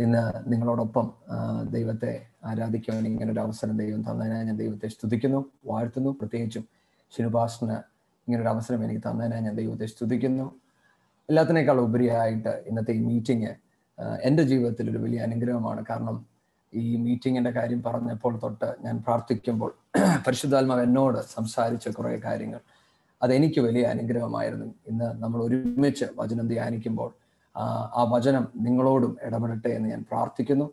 ഇന്ന് നിങ്ങളോടൊപ്പം ദൈവത്തെ ആരാധിക്കുവാൻ ഇങ്ങനൊരു അവസരം ദൈവം തന്നതിനായി ഞാൻ ദൈവത്തെ സ്തുതിക്കുന്നു, വാഴ്ത്തുന്നു. പ്രത്യേകിച്ചും ശിനുപാസന് ഇങ്ങനൊരു അവസരം എനിക്ക് തന്നതിനായി ഞാൻ ദൈവത്തെ സ്തുതിക്കുന്നു. എല്ലാത്തിനേക്കാൾ ഉപരിയായിട്ട് ഇന്നത്തെ ഈ മീറ്റിംഗ് എൻ്റെ ജീവിതത്തിൽ ഒരു വലിയ അനുഗ്രഹമാണ്. കാരണം ഈ മീറ്റിങ്ങിൻ്റെ കാര്യം പറഞ്ഞപ്പോൾ തൊട്ട് ഞാൻ പ്രാർത്ഥിക്കുമ്പോൾ പരിശുദ്ധാത്മാവ് എന്നോട് സംസാരിച്ച കുറേ കാര്യങ്ങൾ അതെനിക്ക് വലിയ അനുഗ്രഹമായിരുന്നു. ഇന്ന് നമ്മൾ ഒരുമിച്ച് വചനം ധ്യാനിക്കുമ്പോൾ ആ വചനം നിങ്ങളോടും ഇടപെടട്ടെ എന്ന് ഞാൻ പ്രാർത്ഥിക്കുന്നു.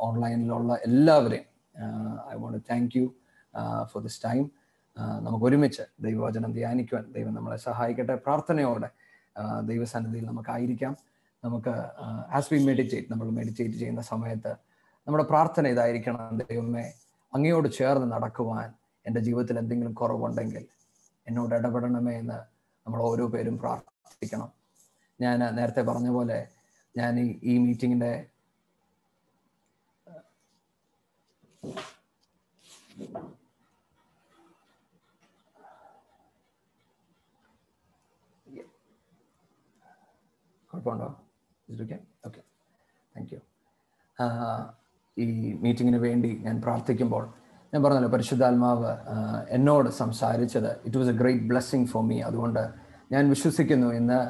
ഓൺലൈനിലുള്ള എല്ലാവരെയും I want to thank you for this time. നമുക്ക് ഒരുമിച്ച് ദൈവവചനം ധ്യാനിക്കുവാൻ ദൈവം നമ്മളെ സഹായിക്കട്ടെ. പ്രാർത്ഥനയോടെ ദൈവസന്നിധിയിൽ നമുക്കായിരിക്കാം. നമുക്ക് ആസ് വി മെഡിറ്റേറ്റ്, നമ്മൾ മെഡിറ്റേറ്റ് ചെയ്യുന്ന സമയത്ത് നമ്മുടെ പ്രാർത്ഥന ഇതായിരിക്കണം: ദൈവമേ, അങ്ങയോട് ചേർന്ന് നടക്കുവാൻ എൻ്റെ ജീവിതത്തിൽ എന്തെങ്കിലും കുറവുണ്ടെങ്കിൽ എന്നോട് ഇടപെടണമേ എന്ന് നമ്മൾ ഓരോ പേരും പ്രാർത്ഥിക്കണം. ഞാൻ നേരത്തെ പറഞ്ഞ പോലെ ഞാൻ ഈ മീറ്റിങ്ങിൻ്റെ കുഴപ്പമുണ്ടോ? Okay, thank you. ഈ മീറ്റിങ്ങിന് വേണ്ടി ഞാൻ പ്രാർത്ഥിക്കുമ്പോൾ ഞാൻ പറഞ്ഞല്ലോ, പരിശുദ്ധാത്മാവ് എന്നോട് സംസാരിച്ചത് it was A great blessing for me. അതുകൊണ്ട് ഞാൻ വിശ്വസിക്കുന്നു ഇന്ന്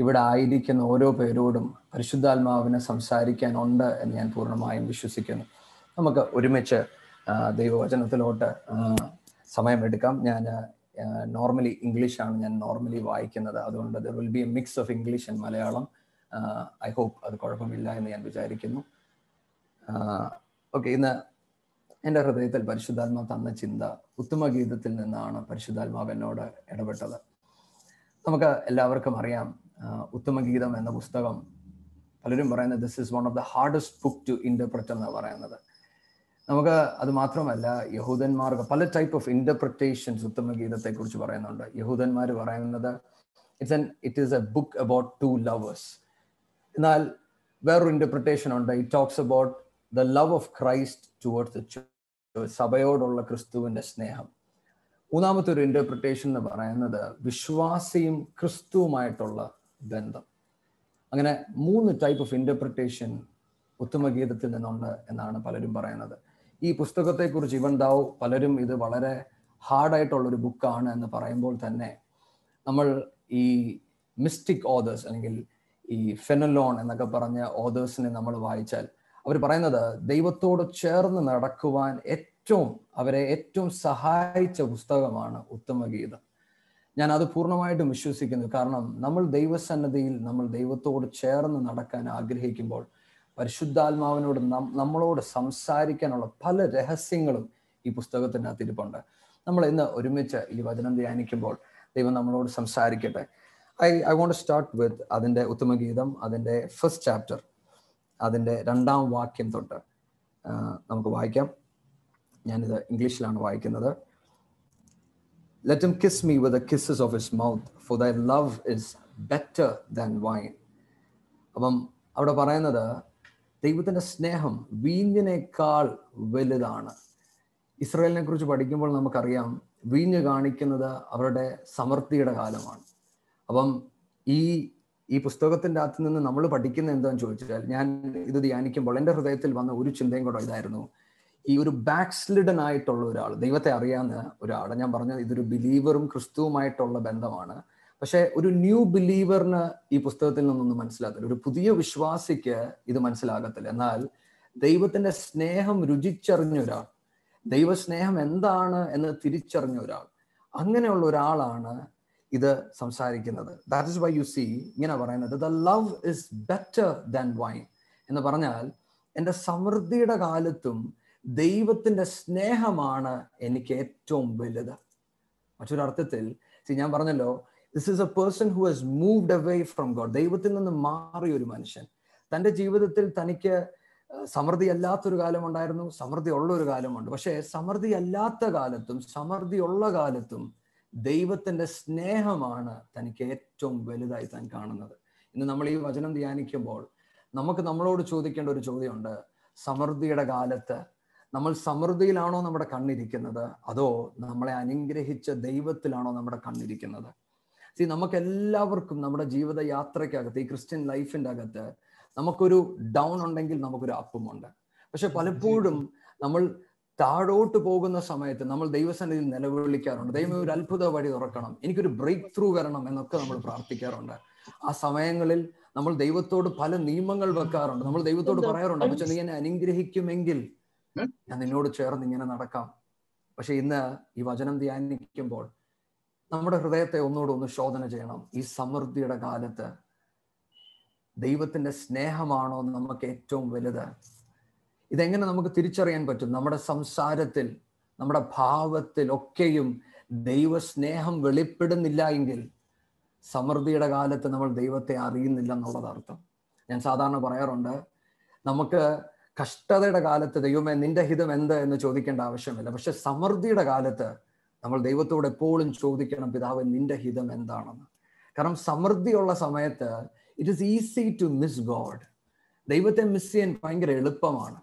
ഇവിടെ ആയിരിക്കുന്ന ഓരോ പേരോടും പരിശുദ്ധാത്മാവിനെ സംസാരിക്കാനുണ്ട് എന്ന് ഞാൻ പൂർണ്ണമായും വിശ്വസിക്കുന്നു. നമുക്ക് ഒരുമിച്ച് ദൈവവചനത്തിലോട്ട് സമയമെടുക്കാം. ഞാൻ നോർമലി ഇംഗ്ലീഷാണ് ഞാൻ നോർമലി വായിക്കുന്നത്. അതുകൊണ്ട് there will be a mix of English and Malayalam. I hope അത് കുഴപ്പമില്ല എന്ന് ഞാൻ വിചാരിക്കുന്നു. ഓക്കെ, ഇന്ന് എൻ്റെ ഹൃദയത്തിൽ പരിശുദ്ധാത്മാവ് തന്ന ചിന്ത ഉത്തമഗീതത്തിൽ നിന്നാണ്. പരിശുദ്ധാത്മാവ് എന്നോട് ഇടപെട്ടത്. നമുക്ക് എല്ലാവർക്കും അറിയാം, ഉത്തമഗീതം എന്ന പുസ്തകം പലരും പറയുന്നത് this is one of the hardest book to interpret എന്നാണ് പറയുന്നത്. നമുക്ക് അത് മാത്രമല്ല, യഹൂദന്മാർക്ക് പല ടൈപ്പ് ഓഫ് ഇന്റർപ്രിറ്റേഷൻസ് ഉത്തമഗീതത്തെ കുറിച്ച് പറയുന്നുണ്ട്. യഹൂദന്മാർ പറയുന്നത് it is a book about two lovers. എന്നാൽ വേറൊരു ഇന്റർപ്രിറ്റേഷൻ ഉണ്ട്. It talks about the love of Christ towards the church, സഭയോടുള്ള ക്രിസ്തുവിന്റെ സ്നേഹം. മൂന്നാമത്തെ ഒരു ഇന്റർപ്രിറ്റേഷൻ എന്ന് പറയുന്നത് വിശ്വാസിയും ക്രിസ്തുവുമായിട്ടുള്ള ബന്ധം. അങ്ങനെ 3 ടൈപ്പ് ഓഫ് ഇന്റർപ്രിറ്റേഷൻ ഉത്തമഗീതത്തിൽ നിന്നുണ്ട് എന്നാണ് പലരും പറയുന്നത്. ഈ പുസ്തകത്തെക്കുറിച്ച് ഇവൻ ദാവ് പലരും ഇത് വളരെ ഹാർഡായിട്ടുള്ളൊരു ബുക്കാണ് എന്ന് പറയുമ്പോൾ തന്നെ നമ്മൾ ഈ മിസ്റ്റിക് ഓതേഴ്സ് അല്ലെങ്കിൽ ഈ ഫെനലോൺ എന്നൊക്കെ പറഞ്ഞ ഓതേഴ്സിനെ നമ്മൾ വായിച്ചാൽ അവർ പറയുന്നത് ദൈവത്തോട് ചേർന്ന് നടക്കുവാൻ അവരെ ഏറ്റവും സഹായിച്ച പുസ്തകമാണ് ഉത്തമഗീതം. ഞാൻ അത് പൂർണ്ണമായിട്ടും വിശ്വസിക്കുന്നു. കാരണം നമ്മൾ ദൈവസന്നിധിയിൽ നമ്മൾ ദൈവത്തോട് ചേർന്ന് നടക്കാൻ ആഗ്രഹിക്കുമ്പോൾ പരിശുദ്ധാത്മാവിനോട് നമ്മളോട് സംസാരിക്കാനുള്ള പല രഹസ്യങ്ങളും ഈ പുസ്തകത്തിൻ്റെ അകത്ത് ഇരിപ്പുണ്ട്. നമ്മൾ ഇന്ന് ഒരുമിച്ച് ഈ വചനം ധ്യാനിക്കുമ്പോൾ ദൈവം നമ്മളോട് സംസാരിക്കട്ടെ. I want to start with അതിൻ്റെ ഉത്തമഗീതം, അതിൻ്റെ ഫസ്റ്റ് ചാപ്റ്റർ, അതിൻ്റെ 2ാം വാക്യം തൊട്ട് നമുക്ക് വായിക്കാം. ഞാനിത് ഇംഗ്ലീഷിലാണ് വായിക്കുന്നത്. Let him kiss me with the kisses of his mouth, for thy love is better than wine. അപ്പം അവിടെ പറയുന്നത് ദൈവത്തിൻ്റെ സ്നേഹം വീഞ്ഞിനേക്കാൾ വലുതാണ്. ഇസ്രായേലിനെ കുറിച്ച് പഠിക്കുമ്പോൾ നമുക്കറിയാം, വീഞ്ഞ് കാണിക്കുന്നത് അവരുടെ സമൃദ്ധിയുടെ കാലമാണ്. അപ്പം ഈ പുസ്തകത്തിൻ്റെ അകത്ത് നിന്ന് നമ്മൾ പഠിക്കുന്നത് എന്താണെന്ന് ചോദിച്ചാൽ, ഞാൻ ഇത് ധ്യാനിക്കുമ്പോൾ എൻ്റെ ഹൃദയത്തിൽ വന്ന ഒരു ചിന്തയും കൂടെ ഇതായിരുന്നു: ഈ ഒരു ബാക്ക്സ്ലിഡൻ ആയിട്ടുള്ള ഒരാൾ, ദൈവത്തെ അറിയാവുന്ന ഒരാൾ, ഞാൻ പറഞ്ഞത് ഇതൊരു ബിലീവറും ക്രിസ്തുവുമായിട്ടുള്ള ബന്ധമാണ്. പക്ഷെ ഒരു ന്യൂ ബിലീവറിന് ഈ പുസ്തകത്തിൽ നിന്നൊന്നും മനസ്സിലാകത്തില്ല. ഒരു പുതിയ വിശ്വാസിക്ക് ഇത് മനസ്സിലാകത്തില്ല. എന്നാൽ ദൈവത്തിന്റെ സ്നേഹം രുചിച്ചറിഞ്ഞ ഒരാൾ, ദൈവസ്നേഹം എന്താണ് എന്ന് തിരിച്ചറിഞ്ഞ ഒരാൾ, അങ്ങനെയുള്ള ഒരാളാണ് ഇത് സംസാരിക്കുന്നത്. That is why you see ഇങ്ങനെ പറയുന്നത്, the love is better than wine എന്ന് പറഞ്ഞാൽ എൻ്റെ സമൃദ്ധിയുടെ കാലത്തും ദൈവത്തിന്റെ സ്നേഹമാണ് എനിക്ക് ഏറ്റവും വലുത്. മറ്റൊരർത്ഥത്തിൽ ഞാൻ പറഞ്ഞല്ലോ, this is A person who has moved away from God. ദൈവത്തിൽ നിന്ന് മാറിയ ഒരു മനുഷ്യൻ. തൻ്റെ ജീവിതത്തിൽ തനിക്ക് സമൃദ്ധി അല്ലാത്തൊരു കാലമുണ്ടായിരുന്നു, സമൃദ്ധി ഉള്ള ഒരു കാലമുണ്ട്. പക്ഷേ സമൃദ്ധി അല്ലാത്ത കാലത്തും സമൃദ്ധിയുള്ള കാലത്തും ദൈവത്തിന്റെ സ്നേഹമാണ് തനിക്ക് ഏറ്റവും വലുതായി താൻ കാണുന്നത്. ഇന്ന് നമ്മൾ ഈ വചനം ധ്യാനിക്കുമ്പോൾ നമുക്ക് നമ്മളോട് ചോദിക്കേണ്ട ഒരു ചോദ്യമുണ്ട്: സമൃദ്ധിയുടെ കാലത്ത് നമ്മൾ സമൃദ്ധിയിലാണോ നമ്മുടെ കണ്ണിരിക്കുന്നത്, അതോ നമ്മളെ അനുഗ്രഹിച്ച ദൈവത്തിലാണോ നമ്മുടെ കണ്ണിരിക്കുന്നത്? നമുക്ക് എല്ലാവർക്കും നമ്മുടെ ജീവിത യാത്രയ്ക്കകത്ത്, ഈ ക്രിസ്ത്യൻ ലൈഫിൻ്റെ അകത്ത് നമുക്കൊരു ഡൗൺ ഉണ്ടെങ്കിൽ നമുക്കൊരു അപ്പുമുണ്ട്. പക്ഷെ പലപ്പോഴും നമ്മൾ താഴോട്ട് പോകുന്ന സമയത്ത് നമ്മൾ ദൈവസന്നിധിയിൽ നിലവിളിക്കാറുണ്ട്. ദൈവം ഒരു അത്ഭുത വഴി തുറക്കണം, എനിക്കൊരു ബ്രേക്ക് ത്രൂ വരണം എന്നൊക്കെ നമ്മൾ പ്രാർത്ഥിക്കാറുണ്ട്. ആ സമയങ്ങളിൽ നമ്മൾ ദൈവത്തോട് പല നിയമങ്ങൾ വെക്കാറുണ്ട്. നമ്മൾ ദൈവത്തോട് പറയാറുണ്ട്, പക്ഷെ നീ എന്നെ അനുഗ്രഹിക്കുമെങ്കിൽ ഞാൻ നിന്നോട് ചേർന്ന് ഇങ്ങനെ നടക്കാം. പക്ഷെ ഇന്ന് ഈ വചനം ധ്യാനിക്കുമ്പോൾ നമ്മുടെ ഹൃദയത്തെ ഒന്നുകൂടെ ശോധന ചെയ്യണം. ഈ സമൃദ്ധിയുടെ കാലത്ത് ദൈവത്തിന്റെ സ്നേഹമാണോ നമുക്ക് ഏറ്റവും വലുത്? ഇതെങ്ങനെ നമുക്ക് തിരിച്ചറിയാൻ പറ്റും? നമ്മുടെ സംസാരത്തിൽ, നമ്മുടെ ഭാവത്തിൽ ഒക്കെയും ദൈവസ്നേഹം വെളിപ്പെടുന്നില്ല എങ്കിൽ സമൃദ്ധിയുടെ കാലത്ത് നമ്മൾ ദൈവത്തെ അറിയുന്നില്ല എന്നുള്ളത് അർത്ഥം. ഞാൻ സാധാരണ പറയാറുണ്ട്, നമുക്ക് കഷ്ടതയുടെ കാലത്ത് ദൈവമേ നിന്റെ ഹിതം എന്ത് എന്ന് ചോദിക്കേണ്ട ആവശ്യമില്ല. പക്ഷെ സമൃദ്ധിയുടെ കാലത്ത് നമ്മൾ ദൈവത്തോട് എപ്പോഴും ചോദിക്കണം, പിതാവേ നിന്റെ ഹിതം എന്താണെന്ന്. കാരണം സമൃദ്ധിയുള്ള സമയത്ത് it is easy to miss God. ദൈവത്തെ മിസ് ചെയ്യാൻ ഭയങ്കര എളുപ്പമാണ്.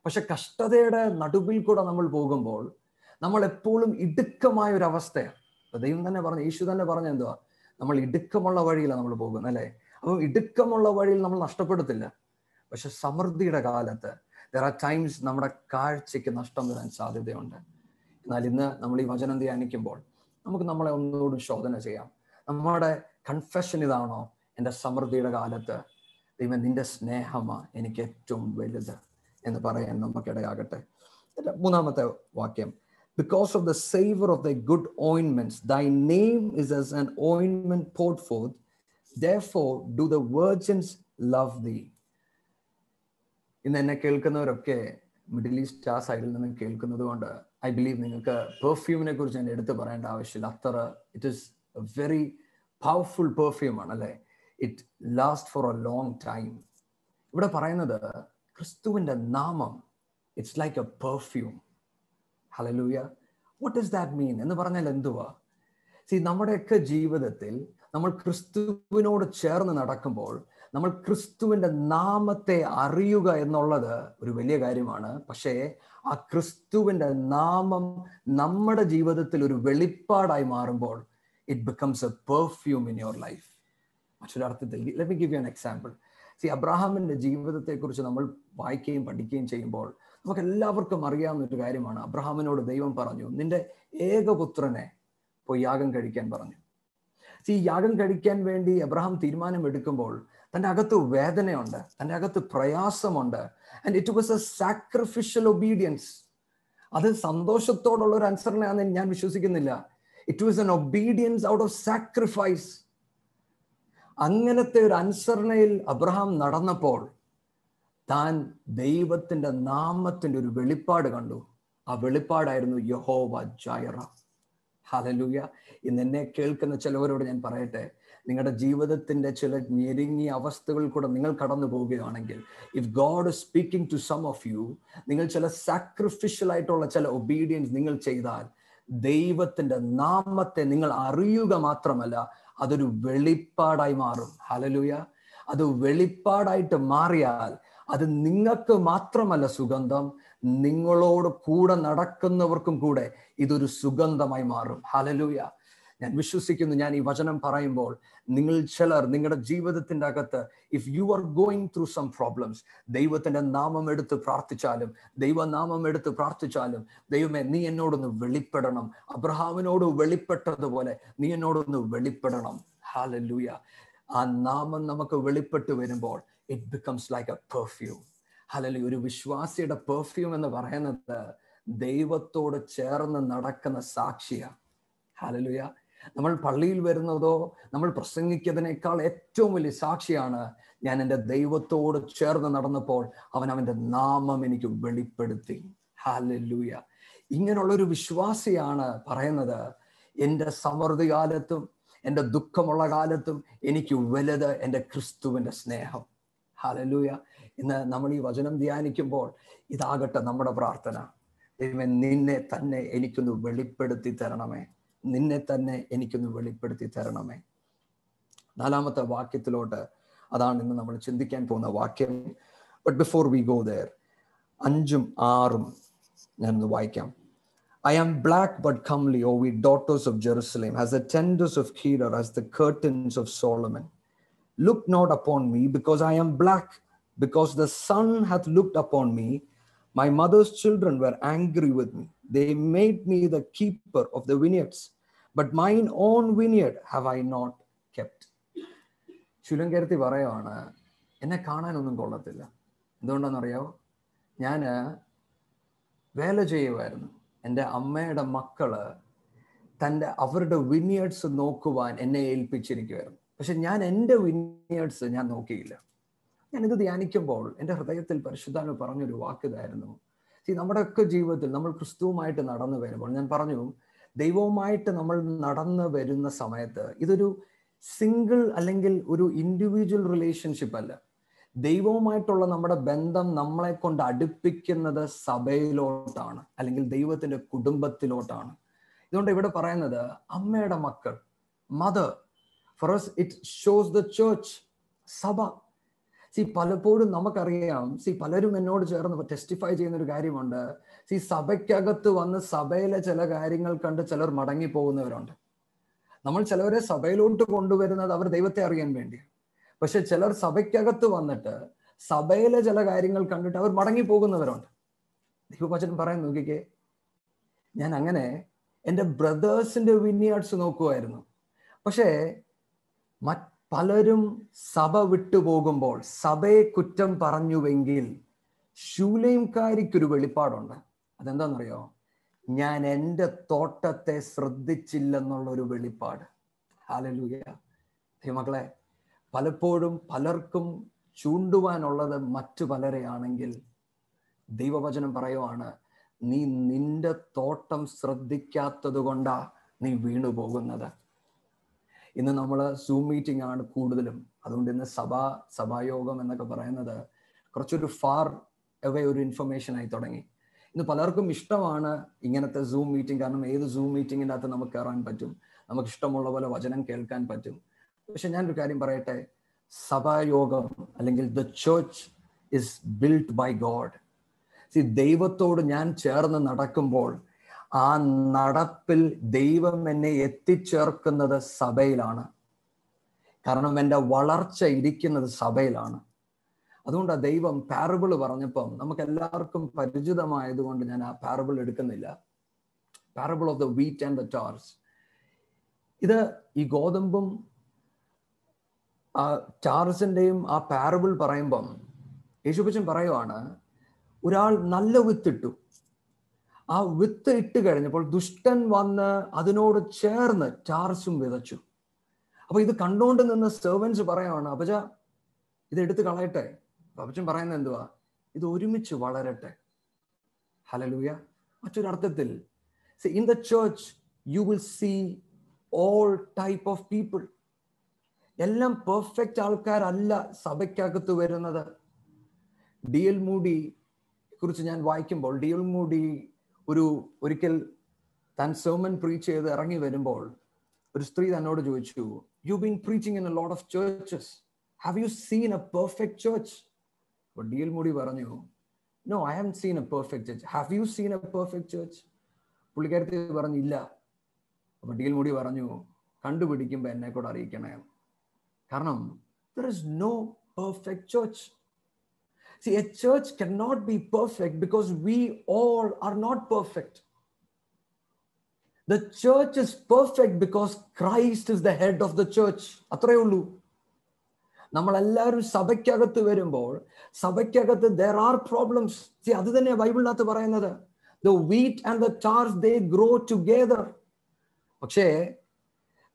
പക്ഷെ കഷ്ടതയുടെ നടുവിൽ കൂടെ നമ്മൾ പോകുമ്പോൾ നമ്മൾ എപ്പോഴും ഇടുക്കമായ ഒരു അവസ്ഥയാണ്. ദൈവം തന്നെ പറഞ്ഞു, യേശു തന്നെ പറഞ്ഞ എന്തുവാ, നമ്മൾ ഇടുക്കമുള്ള വഴിയിലാണ് നമ്മൾ പോകുന്നത്, അല്ലേ? അപ്പം ഇടുക്കമുള്ള വഴിയിൽ നമ്മൾ നഷ്ടപ്പെടുത്തില്ല. പക്ഷെ സമൃദ്ധിയുടെ കാലത്ത് there are times നമ്മുടെ കാഴ്ചയ്ക്ക് നഷ്ടം വരാൻ സാധ്യതയുണ്ട്. എന്നാൽ ഇന്ന് നമ്മൾ ഈ വചനം ധ്യാനിക്കുമ്പോൾ നമുക്ക് നമ്മളെ ഒന്നുകൂടി ശോധന ചെയ്യാം. നമ്മുടെ കൺഫെഷൻ ഇതാണോ? എൻ്റെ സമൃദ്ധിയുടെ കാലത്ത് ദൈവം നിന്റെ സ്നേഹമാണ് എനിക്ക് ഏറ്റവും വലുത് എന്ന് പറയാൻ നമുക്കിടയാകട്ടെ. മൂന്നാമത്തെ വാക്യം, because of the savor of thy good ointments, thy name is as an ointment poured forth, therefore do the virgins love thee. ഇന്ന് എന്നെ കേൾക്കുന്നവരൊക്കെ മിഡിൽ ഈസ്റ്റ് ആ സൈഡിൽ നിന്ന് കേൾക്കുന്നത് കൊണ്ട് ഐ ബിലീവ് നിങ്ങൾക്ക് പെർഫ്യൂമിനെ കുറിച്ച് ഞാൻ എടുത്തു പറയേണ്ട ആവശ്യമില്ല. അത്ര it is a very powerful perfume ആണ്, അല്ലേ? It last for a long time. ഇവിടെ പറയുന്നത് ക്രിസ്തുവിന്റെ നാമം ഇറ്റ്സ് ലൈക്ക് എ പെർഫ്യൂം. ഹല്ലേലൂയ. വാട്ട് ഡസ് ദാറ്റ് മീൻ എന്ന് പറഞ്ഞാൽ എന്തുവാ? നമ്മുടെയൊക്കെ ജീവിതത്തിൽ നമ്മൾ ക്രിസ്തുവിനോട് ചേർന്ന് നടക്കുമ്പോൾ നമ്മൾ ക്രിസ്തുവിന്റെ നാമത്തെ അറിയുക എന്നുള്ളത് ഒരു വലിയ കാര്യമാണ്. പക്ഷേ ആ ക്രിസ്തുവിന്റെ നാമം നമ്മുടെ ജീവിതത്തിൽ ഒരു വെളിപ്പാടായി മാറുമ്പോൾ it becomes a perfume in your life. മറ്റൊരർത്ഥത്തിൽ let me give you an example. അബ്രഹാമിന്റെ ജീവിതത്തെ കുറിച്ച് നമ്മൾ വായിക്കുകയും പഠിക്കുകയും ചെയ്യുമ്പോൾ നമുക്ക് എല്ലാവർക്കും അറിയാവുന്ന ഒരു കാര്യമാണ്. അബ്രഹാമിനോട് ദൈവം പറഞ്ഞു, നിന്റെ ഏകപുത്രനെ പോയി യാഗം കഴിക്കാൻ പറഞ്ഞു. യാഗം കഴിക്കാൻ വേണ്ടി അബ്രഹാം തീരുമാനം എടുക്കുമ്പോൾ തൻ്റെ അകത്ത് വേദനയുണ്ട്, തൻ്റെ അകത്ത് പ്രയാസമുണ്ട്. And it was A sacrificial obedience. അത് സന്തോഷത്തോടുള്ള ഒരു അനുസരണയാണെന്ന് ഞാൻ വിശ്വസിക്കുന്നില്ല. It was an obedience out of sacrifice. അങ്ങനത്തെ ഒരു അനുസരണയിൽ അബ്രഹാം നടന്നപ്പോൾ താൻ ദൈവത്തിന്റെ നാമത്തിന്റെ ഒരു വെളിപ്പാട് കണ്ടു. ആ വെളിപ്പാടായിരുന്നു യഹോവ ജൈറ. ഹല്ലേലൂയ. ഇന്ന് എന്നെ കേൾക്കുന്ന ചിലവരോട് ഞാൻ പറയട്ടെ, നിങ്ങളുടെ ജീവിതത്തിന്റെ ചില ഞെരുങ്ങിയ അവസ്ഥകൾ കൂടെ നിങ്ങൾ കടന്നു പോവുകയാണെങ്കിൽ, if God is speaking to some of you, നിങ്ങൾ ചില സാക്രിഫിഷ്യൽ ആയിട്ടുള്ള ചില ഒബീഡിയൻസ് നിങ്ങൾ ചെയ്താൽ ദൈവത്തിന്റെ നാമത്തെ നിങ്ങൾ അറിയുക മാത്രമല്ല, അതൊരു വെളിപ്പാടായി മാറും. ഹല്ലേലൂയ. അത് വെളിപ്പാടായിട്ട് മാറിയാൽ അത് നിങ്ങൾക്ക് മാത്രമല്ല സുഗന്ധം, നിങ്ങളോട് കൂടെ നടക്കുന്നവർക്കും കൂടെ ഇതൊരു സുഗന്ധമായി മാറും. ഹല്ലേലൂയ. ഞാൻ വിശ്വസിക്കുന്നു, ഞാൻ ഈ വചനം പറയുമ്പോൾ നിങ്ങൾ ചിലർ നിങ്ങളുടെ ജീവിതത്തിന്റെ അകത്ത് if you are going through some problems, ദൈവത്തിന്റെ നാമം എടുത്ത് പ്രാർത്ഥിച്ചാലും ദൈവമേ നീ എന്നോടൊന്ന് വെളിപ്പെടണം. അബ്രഹാമിനോട് വെളിപ്പെട്ടതുപോലെ നീ എന്നോടൊന്ന് വെളിപ്പെടണം. ഹല്ലേലൂയ. ആ നാമം നമുക്ക് വെളിപ്പെട്ട് വരുമ്പോൾ it becomes like a perfume. Hallelujah. ഒരു വിശ്വാസിയുടെ പെർഫ്യൂം എന്ന് പറയുന്നത് ദൈവത്തോട് ചേർന്ന് നടക്കുന്ന സാക്ഷിയാണ്. ഹല്ലേലൂയ. നമ്മൾ പള്ളിയിൽ വരുന്നതോ നമ്മൾ പ്രസംഗിക്കുന്നതിനേക്കാൾ ഏറ്റവും വലിയ സാക്ഷിയാണ് ഞാൻ എൻ്റെ ദൈവത്തോട് ചേർന്ന് നടന്നപ്പോൾ അവൻ്റെ നാമം എനിക്ക് വെളിപ്പെടുത്തി. ഹല്ലേലൂയ. ഇങ്ങനെയുള്ളൊരു വിശ്വാസിയാണ് പറയുന്നത്, എൻ്റെ സമൃദ്ധി കാലത്തും എൻ്റെ ദുഃഖമുള്ള കാലത്തും എനിക്ക് വലുത് എൻ്റെ ക്രിസ്തുവിൻ്റെ സ്നേഹം. ഹല്ലേലൂയ. ഇന്ന് നമ്മൾ ഈ വചനം ധ്യാനിക്കുമ്പോൾ ഇതാകട്ടെ നമ്മുടെ പ്രാർത്ഥന. ദൈവമേ നിന്നെ തന്നെ എനിക്കൊന്ന് വെളിപ്പെടുത്തി തരണമേ, നിന്നെ തന്നെ എനിക്കൊന്ന് വെളിപ്പെടുത്തി തരണമേ. നാലാമത്തെ വാക്യത്തിലോട്ട്, അതാണ് ഇന്ന് നമ്മൾ ചിന്തിക്കാൻ പോകുന്ന വാക്യം. But before we go there, 5ഉം 6ഉം ഞാനൊന്ന് വായിക്കാം. I am black but comely, O ye daughters of Jerusalem, as the tenders of Kedar, as the curtains of Solomon. look not upon me, because I am black, because the sun hath looked upon me. My mother's children were angry with me. They made me the keeper of the vineyards, but mine own vineyard have I not kept. ചുലങ്കരത്തി പറയുവാണ്, എന്നെ കാണാനൊന്നും കൊള്ളത്തില്ല. എന്തുകൊണ്ടാണെന്നറിയാവോ? ഞാൻ വേല ചെയ്യുമായിരുന്നു. എൻ്റെ അമ്മയുടെ മക്കള് അവരുടെ വിനിയേഡ്സ് നോക്കുവാൻ എന്നെ ഏൽപ്പിച്ചിരിക്കുമായിരുന്നു. പക്ഷെ ഞാൻ എൻ്റെ വിനിയേഡ്സ് ഞാൻ നോക്കിയില്ല. ഞാനിത് ധ്യാനിക്കുമ്പോൾ എൻ്റെ ഹൃദയത്തിൽ പരിശുദ്ധാത്മാവ് പറഞ്ഞൊരു വാക്കിതായിരുന്നു. നമ്മുടെയൊക്കെ ജീവിതത്തിൽ നമ്മൾ ക്രിസ്തുവുമായിട്ട് നടന്നു വരുമ്പോൾ, ഞാൻ പറഞ്ഞു, ദൈവവുമായിട്ട് നമ്മൾ നടന്നു വരുന്ന സമയത്ത് ഇതൊരു സിംഗിൾ അല്ലെങ്കിൽ ഒരു ഇൻഡിവിജ്വൽ റിലേഷൻഷിപ്പ് അല്ല. ദൈവവുമായിട്ടുള്ള നമ്മുടെ ബന്ധം നമ്മളെ കൊണ്ട് അടുപ്പിക്കുന്നത് സഭയിലോട്ടാണ്, അല്ലെങ്കിൽ ദൈവത്തിന്റെ കുടുംബത്തിലോട്ടാണ്. ഇതുകൊണ്ട് ഇവിടെ പറയുന്നത് അമ്മയുടെ മക്കൾ, mother. For us it shows the church, സഭ. പലപ്പോഴും നമുക്കറിയാം, പലരും എന്നോട് ചേർന്ന് ടെസ്റ്റിഫൈ ചെയ്യുന്ന ഒരു കാര്യമുണ്ട്. സഭയ്ക്കകത്ത് വന്ന് സഭയിലെ ചില കാര്യങ്ങൾ കണ്ട് ചിലർ മടങ്ങി പോകുന്നവരുണ്ട്. നമ്മൾ ചിലവരെ സഭയിലോട്ട് കൊണ്ടുവരുന്നത് അവർ ദൈവത്തെ അറിയാൻ വേണ്ടി. പക്ഷെ ചിലർ സഭയ്ക്കകത്ത് വന്നിട്ട് സഭയിലെ ചില കാര്യങ്ങൾ കണ്ടിട്ട് അവർ മടങ്ങി പോകുന്നവരുണ്ട്. ദൈവവചനം പറയാൻ നോക്കിക്കേ, ഞാൻ അങ്ങനെ എൻ്റെ ബ്രദേഴ്സിന്റെ വിനിയാർഡ്സ് നോക്കുമായിരുന്നു. പക്ഷേ പലരും സഭ വിട്ടുപോകുമ്പോൾ സഭയെ കുറ്റം പറഞ്ഞുവെങ്കിൽ ശൂലേംകാരിക്കൊരു വെളിപ്പാടുണ്ട്. അതെന്താണെന്നറിയോ? ഞാൻ എൻ്റെ തോട്ടത്തെ ശ്രദ്ധിച്ചില്ലെന്നുള്ളൊരു വെളിപ്പാട്. ഹല്ലേലൂയ. ദൈവമക്കളെ, പലപ്പോഴും പലർക്കും ചൂണ്ടുവാനുള്ളത് മറ്റു പലരെയാണെങ്കിൽ ദൈവവചനം പറയുവാണ്, നീ നിന്റെ തോട്ടം ശ്രദ്ധിക്കാത്തത് കൊണ്ടാ നീ വീണു പോകുന്നത്. ഇന്ന് നമ്മൾ സൂം മീറ്റിംഗ് ആണ് കൂടുതലും. അതുകൊണ്ട് ഇന്ന് സഭായോഗം എന്നൊക്കെ പറയുന്നത് കുറച്ചൊരു ഫാർ അവേ ഒരു ഇൻഫർമേഷൻ ആയി തുടങ്ങി. ഇന്ന് പലർക്കും ഇഷ്ടമാണ് ഇങ്ങനത്തെ സൂം മീറ്റിംഗ്. കാരണം ഏത് സൂം മീറ്റിങ്ങിൻ്റെ അകത്ത് നമുക്ക് കയറാൻ പറ്റും, നമുക്ക് ഇഷ്ടമുള്ള പോലെ വചനം കേൾക്കാൻ പറ്റും. പക്ഷെ ഞാനൊരു കാര്യം പറയട്ടെ, സഭായോഗം അല്ലെങ്കിൽ the church is built by God. ദൈവത്തോട് ഞാൻ ചേർന്ന് നടക്കുമ്പോൾ ആ നടപ്പിൽ ദൈവം എന്നെ എത്തിച്ചേർക്കുന്നത് സഭയിലാണ്. കാരണം എൻ്റെ വളർച്ച ഇരിക്കുന്നത് സഭയിലാണ്. അതുകൊണ്ട് ദൈവം പാരബിൾ പറഞ്ഞപ്പം നമുക്ക് എല്ലാവർക്കും പരിചിതമായതുകൊണ്ട് ഞാൻ ആ പാരബിൾ എടുക്കുന്നില്ല. Parable of the wheat and the TARS. ഇത് ഈ ഗോതമ്പും ടാർസിന്റെയും ആ പാരബിൾ പറയുമ്പം യേശുപ്പച്ചൻ പറയുവാണ്, ഒരാൾ നല്ല വിത്തിട്ടു. ആ വിത്ത് ഇട്ട് കഴിഞ്ഞപ്പോൾ ദുഷ്ടൻ വന്ന് അതിനോട് ചേർന്ന് ടാർസും വിതച്ചു. അപ്പൊ ഇത് കണ്ടുകൊണ്ട് നിന്ന് സെർവൻസ് പറയുവാണ്, അപ്പച്ച ഇത് എടുത്ത് കളയട്ടെ. അപ്പച്ചൻ പറയുന്നത് എന്തുവാ? ഇത് ഒരുമിച്ച് വളരട്ടെ. ഹല്ലേലൂയ. മറ്റൊരർത്ഥത്തിൽ in the church you will see all type of people. എല്ലാം പെർഫെക്റ്റ് ആൾക്കാരല്ല സഭയ്ക്കകത്ത് വരുന്നത്. D.L. മൂഡി കുറിച്ച് ഞാൻ വായിക്കുമ്പോൾ, D.L. മൂഡി ഒരിക്കൽ താൻ സെർമൺ പ്രീച്ച് ചെയ്ത് ഇറങ്ങി വരുമ്പോൾ ഒരു സ്ത്രീ തന്നോട് ചോദിച്ചു, you been preaching in a lot of churches, have you seen a perfect church? അപ്പോൾ D.L. മൂഡി പറഞ്ഞു, no, I have seen a perfect church. Have you seen a perfect church? പുള്ളിക്കാരത്തി പറഞ്ഞു, ഇല്ല. അപ്പോൾ D.L. മൂഡി പറഞ്ഞു, കണ്ടുപിടിക്കുമ്പോൾ എന്നെ കൂടെ അറിയിക്കണേ. കാരണം there is no perfect church. See, a church cannot be perfect because we all are not perfect. The church is perfect because Christ is the head of the church. അത്രയേ ഉള്ളൂ. നമ്മളെല്ലാവരും സഭയ്ക്കകത്ത് വരുമ്പോൾ സഭയ്ക്കകത്ത് there are problems. See, അത് തന്നെ ബൈബിളിനകത്ത് പറയുന്നത്. The wheat and the tares, they grow together. പക്ഷേ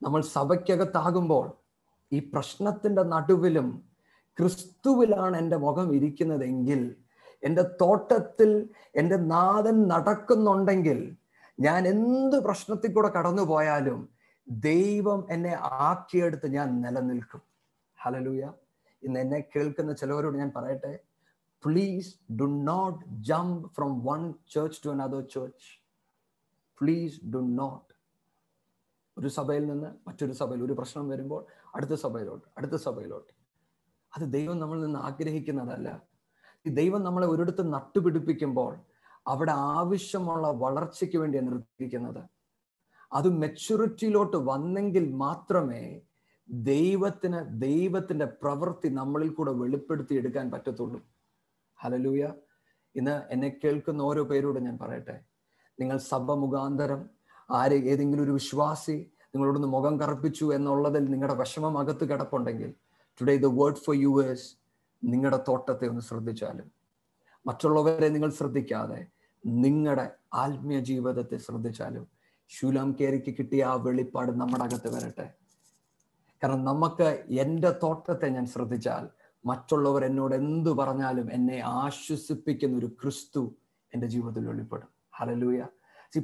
നമ്മൾ സഭയ്ക്കകത്താകുമ്പോൾ ഈ പ്രശ്നത്തിന്റെ നടുവിലും ക്രിസ്തുവിലാണ് എൻ്റെ മുഖം ഇരിക്കുന്നതെങ്കിൽ, എൻ്റെ തോട്ടത്തിൽ എൻ്റെ നാഥൻ നടക്കുന്നുണ്ടെങ്കിൽ, ഞാൻ എന്ത് പ്രശ്നത്തിൽ കൂടെ കടന്നു പോയാലും ദൈവം എന്നെ ആക്കിയെടുത്ത് ഞാൻ നിലനിൽക്കും. ഹല്ലേലൂയ. ഇന്ന് എന്നെ കേൾക്കുന്ന ചിലവരോട് ഞാൻ പറയട്ടെ, please do not jump from one church to another church. Please do not. ഒരു സഭയിൽ നിന്ന് മറ്റൊരു സഭയിൽ ഒരു പ്രശ്നം വരുമ്പോൾ അടുത്ത സഭയിലോട്ട്. അത് ദൈവം നമ്മളിൽ നിന്ന് ആഗ്രഹിക്കുന്നതല്ല. ഈ ദൈവം നമ്മളെ ഒരിടത്ത് നട്ടുപിടിപ്പിക്കുമ്പോൾ അവിടെ ആവശ്യമുള്ള വളർച്ചയ്ക്ക് വേണ്ടിയാണ് നിർത്തിയിരിക്കുന്നത്. അത് മെച്യൂരിറ്റിയിലോട്ട് വന്നെങ്കിൽ മാത്രമേ ദൈവത്തിന്റെ പ്രവൃത്തി നമ്മളിൽ കൂടെ വെളിപ്പെടുത്തി എടുക്കാൻ പറ്റത്തുള്ളൂ. ഹല്ലേലൂയ. ഇന്ന് എന്നെ കേൾക്കുന്ന ഓരോ പേരോട് ഞാൻ പറയട്ടെ, നിങ്ങൾ സഭ മുഖാന്തരം ഏതെങ്കിലും ഒരു വിശ്വാസി നിങ്ങളോടൊന്ന് മുഖം കറുപ്പിച്ചു എന്നുള്ളതിൽ നിങ്ങളുടെ വിഷമം അകത്ത് കിടപ്പുണ്ടെങ്കിൽ, today the word for you is, നിങ്ങളുടെ തോട്ടത്തെ ഒന്ന് ശ്രദ്ധിച്ചാലും, മറ്റുള്ളവരെ നിങ്ങൾ ശ്രദ്ധിക്കാതെ നിങ്ങളുടെ ആത്മീയ ജീവിതത്തെ ശ്രദ്ധിച്ചാലും ശൂലാം കേരിക്ക് കിട്ടിയ ആ വെളിപ്പാട് നമ്മുടെ അകത്ത് വരട്ടെ. കാരണം നമുക്ക് എൻ്റെ തോട്ടത്തെ ഞാൻ ശ്രദ്ധിച്ചാൽ മറ്റുള്ളവർ എന്നോട് എന്തു പറഞ്ഞാലും എന്നെ ആശ്വസിപ്പിക്കുന്ന ഒരു ക്രിസ്തു എൻ്റെ ജീവിതത്തിൽ വെളിപ്പെടും. ഹല്ലേലൂയ.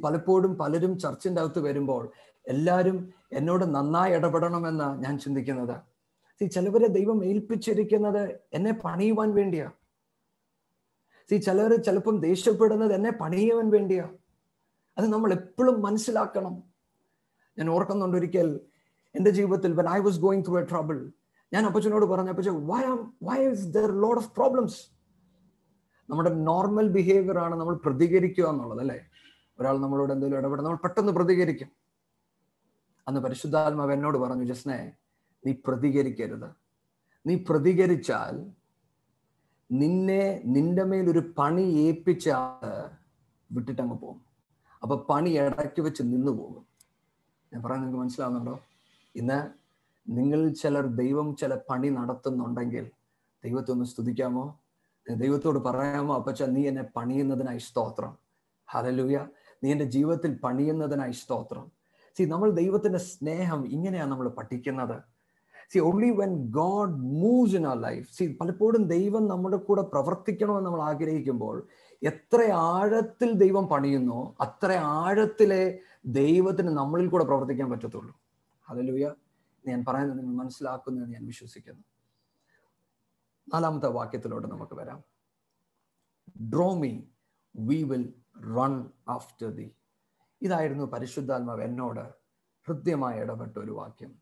പലപ്പോഴും പലരും ചർച്ചിൻ്റെ അകത്ത് വരുമ്പോൾ എല്ലാവരും എന്നോട് നന്നായി ഇടപെടണമെന്ന് ഞാൻ ചിന്തിക്കുന്നത്. ചിലവരെ ദൈവം ഏൽപ്പിച്ചിരിക്കുന്നത് എന്നെ പണിയുവാൻ വേണ്ടിയാ. ചിലവർ ചിലപ്പം ദേഷ്യപ്പെടുന്നത് എന്നെ പണിയുവാൻ വേണ്ടിയാ. അത് നമ്മൾ എപ്പോഴും മനസ്സിലാക്കണം. ഞാൻ ഓർക്കുന്നുണ്ട് ഒരിക്കൽ എൻ്റെ ജീവിതത്തിൽ when I was going through a trouble, ഞാൻ അപ്പച്ചനോട് പറഞ്ഞു, അപ്പച്ച, why is there a lot of problems? നമ്മുടെ നോർമൽ ബിഹേവിയർ ആണ് നമ്മൾ പ്രതികരിക്കുക എന്നുള്ളത്, അല്ലേ? ഒരാൾ നമ്മളോട് എന്തെങ്കിലും ഇടപെടും, നമ്മൾ പെട്ടെന്ന് പ്രതികരിക്കും. അന്ന് പരിശുദ്ധാത്മാവ് എന്നോട് പറഞ്ഞു, ജസ്നെ, നീ പ്രതികരിക്കരുത്. നീ പ്രതികരിച്ചാൽ നിന്റെ മേലൊരു പണി ഏൽപ്പിച്ച ആള് വിട്ടിട്ടങ്ങ് പോകും. അപ്പൊ പണി ഇടയ്ക്ക് വെച്ച് നിന്നു പോകും. ഞാൻ പറയാൻ നിങ്ങൾക്ക് മനസ്സിലാവുന്നുണ്ടോ? ഇന്ന് നിങ്ങൾ ചിലർ ദൈവം ചില പണി നടത്തുന്നുണ്ടെങ്കിൽ ദൈവത്തെ ഒന്ന് സ്തുതിക്കാമോ? ദൈവത്തോട് പറയാമോ, അപ്പച്ച, നീ എന്നെ പണിയുന്നതിനായി സ്തോത്രം. ഹല്ലേലൂയ. നീ എൻ്റെ ജീവിതത്തിൽ പണിയുന്നതിനായി സ്തോത്രം. നമ്മൾ ദൈവത്തിന്റെ സ്നേഹം ഇങ്ങനെയാണ് നമ്മൾ പഠിക്കുന്നത്. only when God moves in our life. പലപ്പോഴും ദൈവം നമ്മുടെ കൂടെ പ്രവർത്തിക്കണമെന്ന് നമ്മൾ ആഗ്രഹിക്കുമ്പോൾ എത്ര ആഴത്തിൽ ദൈവം പണിയുന്നോ അത്ര ആഴത്തിലെ ദൈവത്തിന് നമ്മളിൽ കൂടെ പ്രവർത്തിക്കാൻ പറ്റത്തുള്ളൂ. ഹല്ലേലൂയ. ഞാൻ പറയുന്നത് നിങ്ങൾ മനസ്സിലാക്കുന്നെന്ന് ഞാൻ വിശ്വസിക്കുന്നു. 4ാമത്തെ വാക്യത്തിലോട്ട് നമുക്ക് വരാം. Draw me, we will run after thee. ഇതായിരുന്നു പരിശുദ്ധാത്മാവ് എന്നോട് ഹൃദ്യമായി ഇടപെട്ട ഒരു വാക്യം.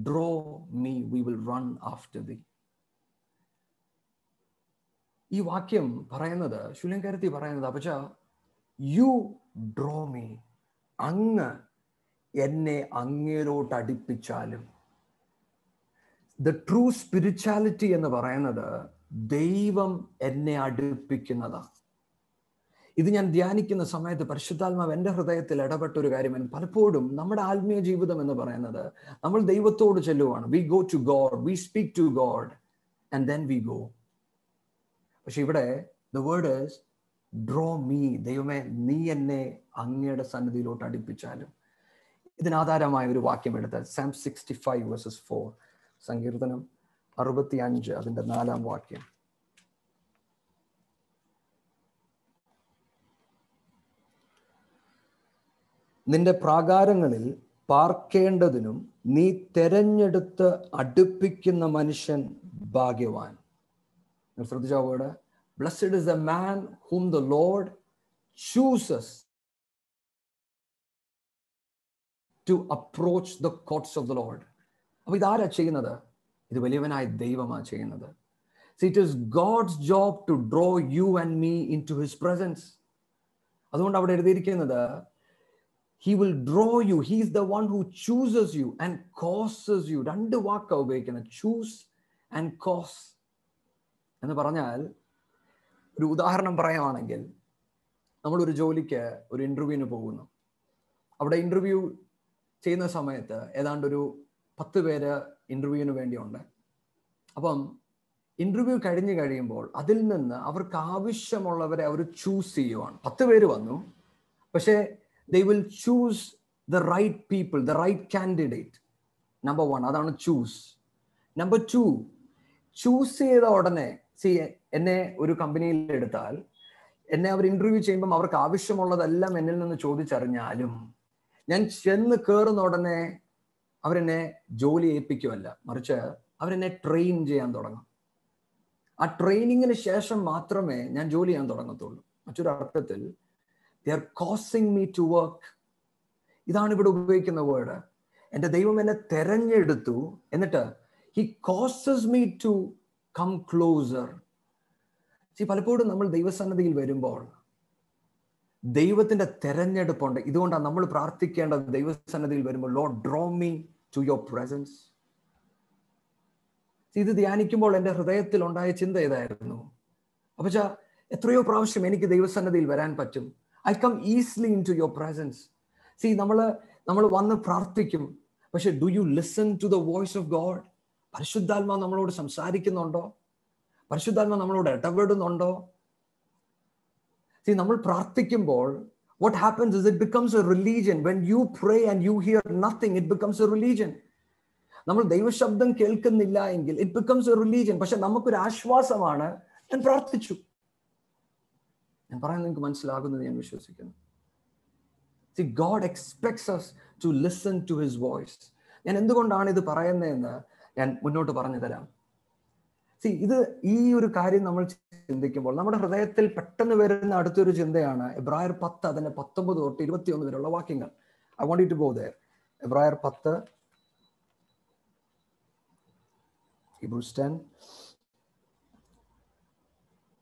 Draw me, we will run after thee. ഈ വാക്യം പറയുന്നത്, ശൂലംകരത്തി പറയുന്നത്, അപ്പച്ച, യു ഡ്രോ മീ, അങ്ങ് എന്നെ അങ്ങേരോട്ട് അടുപ്പിച്ചാലും. ദ ട്രൂ സ്പിരിച്വാലിറ്റി എന്ന് പറയുന്നത് ദൈവം എന്നെ അടുപ്പിക്കുന്നതാണ്. ഇത് ഞാൻ ധ്യാനിക്കുന്ന സമയത്ത് പരിശുദ്ധാത്മാവ് എൻ്റെ ഹൃദയത്തിൽ ഇടപെട്ട ഒരു കാര്യമാണ്. പലപ്പോഴും നമ്മുടെ ആത്മീയ ജീവിതം എന്ന് പറയുന്നത് നമ്മൾ ദൈവത്തോട് ചെല്ലുവാണ്. We go to God, we speak to God and then we go. പക്ഷെ ഇവിടെ the word is draw me. ദൈവമേ, നീ എന്നെ അങ്ങയുടെ സന്നിധിയിലോട്ട് അടുപ്പിച്ചാലും. ഇതിനാധാരമായ ഒരു വാക്യം എടുത്താൽ Psalm 65 verses 4, സങ്കീർത്തനം 65 അതിന്റെ 4-ാം വാക്യം. നിന്റെ പ്രാകാരങ്ങളിൽ പാർക്കേണ്ടതിനും നീ തെരഞ്ഞെടുത്ത് അടുപ്പിക്കുന്ന മനുഷ്യൻ ഭാഗ്യവാൻ. ശ്രദ്ധിച്ചോ word? Blessed is the man whom the Lord chooses to approach the courts of the Lord. അപ്പൊ ഇതാരാ ചെയ്യുന്നത്? ഇത് വലിയവനായ ദൈവമാണ് ചെയ്യുന്നത്. It is God's job to draw you and me into his presence. അതുകൊണ്ട് അവിടെ എഴുതിയിരിക്കുന്നത്, he will draw you. He is the one who chooses you and causes you. 2 വാക്കാണ് ഉപയോഗിക്കുന്നത്, choose and cause എന്ന് പറഞ്ഞാൽ, ഒരു ഉദാഹരണം പറയുകയാണെങ്കിൽ, നമ്മളൊരു ജോലിക്ക് ഒരു ഇന്റർവ്യൂവിന് പോകുന്നു. അവിടെ ഇന്റർവ്യൂ ചെയ്യുന്ന സമയത്ത് ഏതാണ്ട് ഒരു 10 പേര് ഇന്റർവ്യൂവിന് വേണ്ടിയുണ്ട്. അപ്പം ഇന്റർവ്യൂ കഴിഞ്ഞ് കഴിയുമ്പോൾ അതിൽ നിന്ന് അവർക്ക് ആവശ്യമുള്ളവരെ അവർ ചൂസ് ചെയ്യുവാണ്. 10 പേര് വന്നു, പക്ഷേ they will choose the right people, the right candidate. Number 1, അതാണ് choose. Number 2, ചൂസ് ചെയ്ത ഉടനെ, എന്നെ ഒരു കമ്പനിയിൽ എടുത്താൽ എന്നെ അവർ ഇന്റർവ്യൂ ചെയ്യുമ്പം അവർക്ക് ആവശ്യമുള്ളതെല്ലാം എന്നിൽ നിന്ന് ചോദിച്ചറിഞ്ഞാലും ഞാൻ ചെന്ന് കയറുന്ന ഉടനെ അവരെന്നെ ജോലി ഏൽപ്പിക്കുമല്ല, മറിച്ച് അവരെന്നെ ട്രെയിൻ ചെയ്യാൻ തുടങ്ങും. ആ ട്രെയിനിങ്ങിന് ശേഷം മാത്രമേ ഞാൻ ജോലി ചെയ്യാൻ തുടങ്ങത്തുള്ളൂ. മറ്റൊരു അർത്ഥത്തിൽ they are causing me to work. ഇതാണ് ഇവിടെ ഉപയോഗിക്കുന്ന വേർഡ്. എൻ്റെ ദൈവം എന്നെ തെരഞ്ഞെടുത്തു, എന്നിട്ട് he causes me to come closer. പലപ്പോഴും നമ്മൾ ദൈവസന്നിധിയിൽ വരുമ്പോൾ ദൈവത്തിന്റെ തെരഞ്ഞെടുപ്പുണ്ട്. ഇതുകൊണ്ടാണ് നമ്മൾ പ്രാർത്ഥിക്കേണ്ടത് ദൈവസന്നിധിയിൽ വരുമ്പോൾ, Lord, draw me to your presence. ഇത് ധ്യാനിക്കുമ്പോൾ എൻ്റെ ഹൃദയത്തിൽ ഉണ്ടായ ചിന്ത ഇതായിരുന്നു, അപ്പച്ചാ എത്രയോ പ്രാവശ്യം എനിക്ക് ദൈവസന്നിധിയിൽ വരാൻ പറ്റും. I come easily in to your presence. നമ്മൾ വന്ന് പ്രാർത്ഥിക്കും, പക്ഷെ do you listen to the voice of God? പരിശുദ്ധാത്മാ നമ്മളോട് സംസാരിക്കുന്നുണ്ടോ? പരിശുദ്ധാത്മാ നമ്മളോട് ഇടപെടുന്നുണ്ടോ? നമ്മൾ പ്രാർത്ഥിക്കുമ്പോൾ what happens is it becomes a religion. When you pray and you hear nothing, it becomes a religion. നമ്മൾ ദൈവശബ്ദം കേൾക്കുന്നില്ല എങ്കിൽ it becomes a religion. പക്ഷെ നമുക്കൊരു ആശ്വാസമാണ്, ഞാൻ പ്രാർത്ഥിച്ചു. ഞാൻ പറയുന്നത് നിങ്ങൾക്ക് മനസ്സിലാകുന്നത് ഞാൻ വിശ്വസിക്കുന്നു. See, God expects us to listen to his voice. ഞാൻ എന്തുകൊണ്ടാണ് ഇത് പറയുന്നതെന്ന് ഞാൻ മുന്നോട്ട് പറഞ്ഞു തരാം. ഈ ഒരു കാര്യം നമ്മൾ ചിന്തിക്കുമ്പോൾ നമ്മുടെ ഹൃദയത്തിൽ പെട്ടെന്ന് വരുന്ന അടുത്തൊരു ചിന്തയാണ് എബ്രായർ 10 അതിന്റെ 19 തൊട്ട് 21 വരെയുള്ള വാക്യങ്ങൾ. I want you to go there. എബ്രായർ 10, Hebrews 10.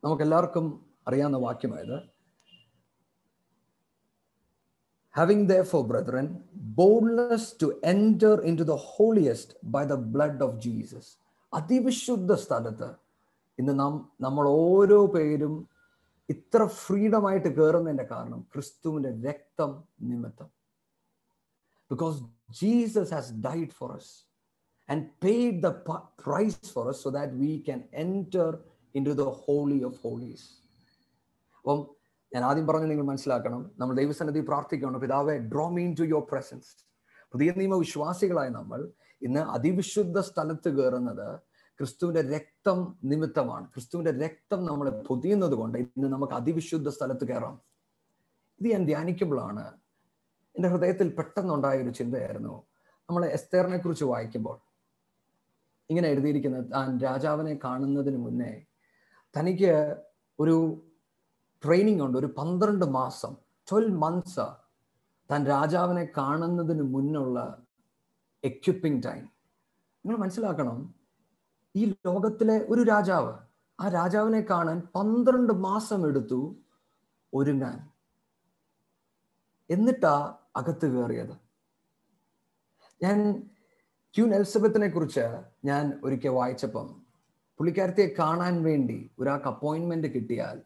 നമുക്കെല്ലാവർക്കും അറിയാവുന്ന വാക്യമായത്. Having therefore, brethren, boldness to enter into the holiest by the blood of Jesus. അതിവിശുദ്ധ സ്ഥലത്ത് ഇന്ന് നമ്മൾ ഓരോ പേരും ഇത്ര ഫ്രീഡമായിട്ട് കയറുന്നതിന്റെ കാരണം ക്രിസ്തുവിന്റെ രക്തം നിമിത്തം. Because Jesus has died for us and paid the price for us so that we can enter into the holy of holies. അപ്പം ഞാൻ ആദ്യം പറഞ്ഞു, നിങ്ങൾ മനസ്സിലാക്കണം, നമ്മൾ ദൈവസന്നിധി പ്രാർത്ഥിക്കണം, പിതാവേ draw me into your presence. പുതിയ നിയമ വിശ്വാസികളായ നമ്മൾ ഇന്ന് അതിവിശുദ്ധ സ്ഥലത്ത് കയറുന്നത് ക്രിസ്തുവിന്റെ രക്തം നിമിത്തമാണ്. ക്രിസ്തുവിന്റെ രക്തം നമ്മളെ പൊതിയുന്നത് കൊണ്ട് ഇന്ന് നമുക്ക് അതിവിശുദ്ധ സ്ഥലത്ത് കയറാം. ഇത് ഞാൻ ധ്യാനിക്കുമ്പോഴാണ് എൻ്റെ ഹൃദയത്തിൽ പെട്ടെന്നുണ്ടായ ഒരു ചിന്തയായിരുന്നു. നമ്മൾ എസ്തേറിനെ കുറിച്ച് വായിക്കുമ്പോൾ ഇങ്ങനെ എഴുതിയിരിക്കുന്നത്, താൻ രാജാവിനെ കാണുന്നതിന് മുന്നേ തനിക്ക് ഒരു ട്രെയിനിങ് ഉണ്ട്. ഒരു 12 മാസം 12 months താൻ രാജാവിനെ കാണുന്നതിന് മുന്നുള്ള എക്യുപ്പിംഗ് ടൈം. നിങ്ങൾ മനസ്സിലാക്കണം, ഈ ലോകത്തിലെ ഒരു രാജാവ്, ആ രാജാവിനെ കാണാൻ 12 മാസം എടുത്തു ഒരുങ്ങാൻ. എന്നിട്ടാ അകത്ത് കയറിയത്. ഞാൻ ക്യൂൻ എലിസബത്തിനെ കുറിച്ച് ഞാൻ ഒരിക്കൽ വായിച്ചപ്പം, പുള്ളിക്കാരത്തിയെ കാണാൻ വേണ്ടി ഒരാൾക്ക് അപ്പോയിൻമെന്റ് കിട്ടിയാൽ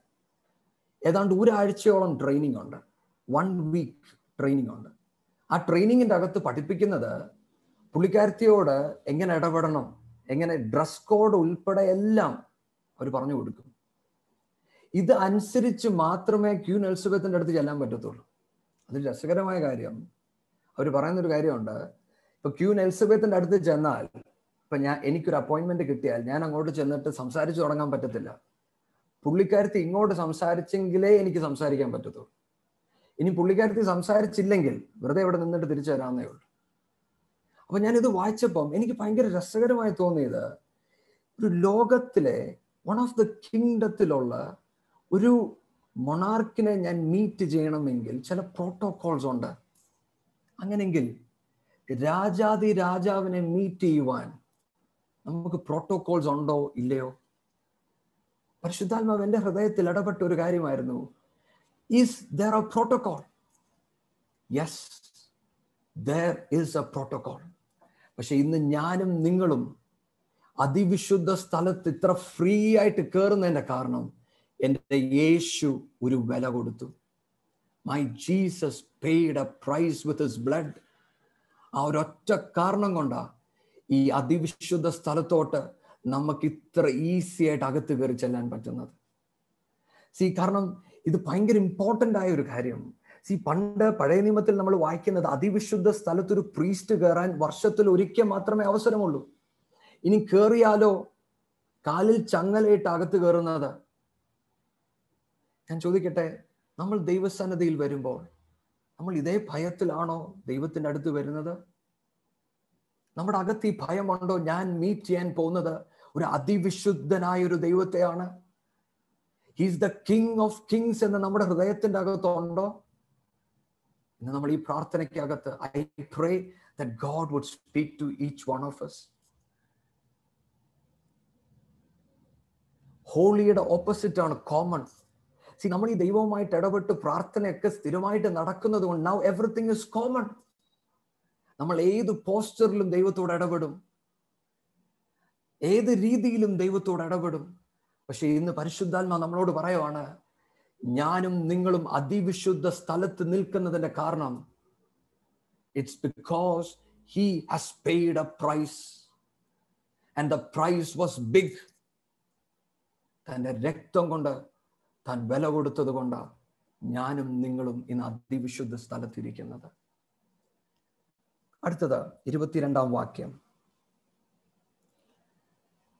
ഏതാണ്ട് ഒരാഴ്ചയോളം ട്രെയിനിങ് ഉണ്ട്. 1 week ട്രെയിനിങ് ഉണ്ട്. ആ ട്രെയിനിങ്ങിൻ്റെ അകത്ത് പഠിപ്പിക്കുന്നത് പുള്ളിക്കാരത്തിയോട് എങ്ങനെ ഇടപെടണം, എങ്ങനെ ഡ്രസ് കോഡ് ഉൾപ്പെടെ എല്ലാം അവർ പറഞ്ഞു കൊടുക്കും. ഇത് അനുസരിച്ച് മാത്രമേ ക്യൂൻ എലിസബത്തിന്റെ അടുത്ത് ചെല്ലാൻ പറ്റത്തുള്ളൂ. അതിൽ രസകരമായ കാര്യം, അവർ പറയുന്നൊരു കാര്യമുണ്ട്. ഇപ്പൊ ക്യൂൻ എലിസബത്തിന്റെ അടുത്ത് ചെന്നാൽ, ഇപ്പൊ എനിക്കൊരു അപ്പോയിന്റ്മെന്റ് കിട്ടിയാൽ ഞാൻ അങ്ങോട്ട് ചെന്നിട്ട് സംസാരിച്ചു തുടങ്ങാൻ പറ്റത്തില്ല. പുള്ളിക്കാരത്തി ഇങ്ങോട്ട് സംസാരിച്ചെങ്കിലേ എനിക്ക് സംസാരിക്കാൻ പറ്റത്തുള്ളൂ. ഇനി പുള്ളിക്കാരത്തി സംസാരിച്ചില്ലെങ്കിൽ വെറുതെ ഇവിടെ നിന്നിട്ട് തിരിച്ചു തരാവുന്നേ ഉള്ളൂ. അപ്പൊ ഞാനിത് വായിച്ചപ്പം എനിക്ക് ഭയങ്കര രസകരമായി തോന്നിയത്, ഒരു ലോകത്തിലെ വൺ ഓഫ് ദ കിങ്ഡത്തിലുള്ള ഒരു മൊണാർക്കിനെ ഞാൻ മീറ്റ് ചെയ്യണമെങ്കിൽ ചില പ്രോട്ടോകോൾസ് ഉണ്ട്. അങ്ങനെങ്കിൽ രാജാതി രാജാവിനെ മീറ്റ് ചെയ്യുവാൻ നമുക്ക് പ്രോട്ടോകോൾസ് ഉണ്ടോ ഇല്ലയോ? പരിശുദ്ധാത്മാവ് എൻ്റെ ഹൃദയത്തിൽ ഇടപെട്ട ഒരു കാര്യമായിരുന്നു, is there a protocol? Yes, there is a protocol. പക്ഷെ ഇന്ന് ഞാനും നിങ്ങളും അതിവിശുദ്ധ സ്ഥലത്ത് ഇത്ര ഫ്രീ ആയിട്ട് കയറുന്നതിന്റെ കാരണം എൻ്റെ യേശു ഒരു വില കൊടുത്തു. My Jesus paid a price with his blood. ആ ഒരൊറ്റ കാരണം കൊണ്ടാ ഈ അതിവിശുദ്ധ സ്ഥലത്തോട്ട് നമുക്ക് ഇത്ര ഈസി ആയിട്ട് അകത്ത് കയറി ചെല്ലാൻ പറ്റുന്നത്. കാരണം ഇത് ഭയങ്കര ഇമ്പോർട്ടൻ്റ് ആയ ഒരു കാര്യം. പണ്ട് പഴയ നിയമത്തിൽ നമ്മൾ വായിക്കുന്നത് അതിവിശുദ്ധ സ്ഥലത്തൊരു പ്രീസ്റ്റ് കയറാൻ വർഷത്തിൽ ഒരിക്കൽ മാത്രമേ അവസരമുള്ളൂ. ഇനി കയറിയാലോ കാലിൽ ചങ്ങലയിട്ട് അകത്ത് കയറുന്നത്. ഞാൻ ചോദിക്കട്ടെ, നമ്മൾ ദൈവസന്നിധിയിൽ വരുമ്പോൾ നമ്മൾ ഇതേ ഭയത്തിലാണോ ദൈവത്തിൻ്റെ അടുത്ത് വരുന്നത്? നമ്മുടെ അകത്ത് ഈ ഭയമുണ്ടോ? ഞാൻ മീറ്റ് ചെയ്യാൻ പോകുന്നത് ഒരു അതിവിശുദ്ധനായ ഒരു ദൈവത്തെയാണ്. He's the king of kings എന്ന് നമ്മുടെ ഹൃദയത്തിന്റെ അകത്തുണ്ടോ? ഇന്ന് നമ്മൾ ഈ പ്രാർത്ഥനയ്ക്കകത്ത് I pray that God would speak to each one of us. ഹോളിയുടെ ഓപ്പോസിറ്റ് ആണ് കോമൺ. നമ്മൾ ഈ ദൈവവുമായിട്ട് ഇടപെട്ട് പ്രാർത്ഥനയൊക്കെ സ്ഥിരമായിട്ട് നടക്കുന്നത് കൊണ്ട് now everything is common. നമ്മൾ ഏത് പോസ്റ്ററിലും ദൈവത്തോട് ഇടപെടും. ഏത് രീതിയിലും ദൈവത്തോട് ഇടപെടും. പക്ഷെ ഇന്ന് പരിശുദ്ധാത്മാ നമ്മളോട് പറയുവാണ്, ഞാനും നിങ്ങളും അതിവിശുദ്ധ സ്ഥലത്ത് നിൽക്കുന്നതിന്റെ കാരണം it's because he has paid a price and the price was big. തന്റെ രക്തം കൊണ്ട് താൻ വില കൊടുത്തത് കൊണ്ട് ഞാനും നിങ്ങളും ഇന്ന് അതിവിശുദ്ധ സ്ഥലത്തിരിക്കുന്നത്. അടുത്തത് 22-ാം വാക്യം.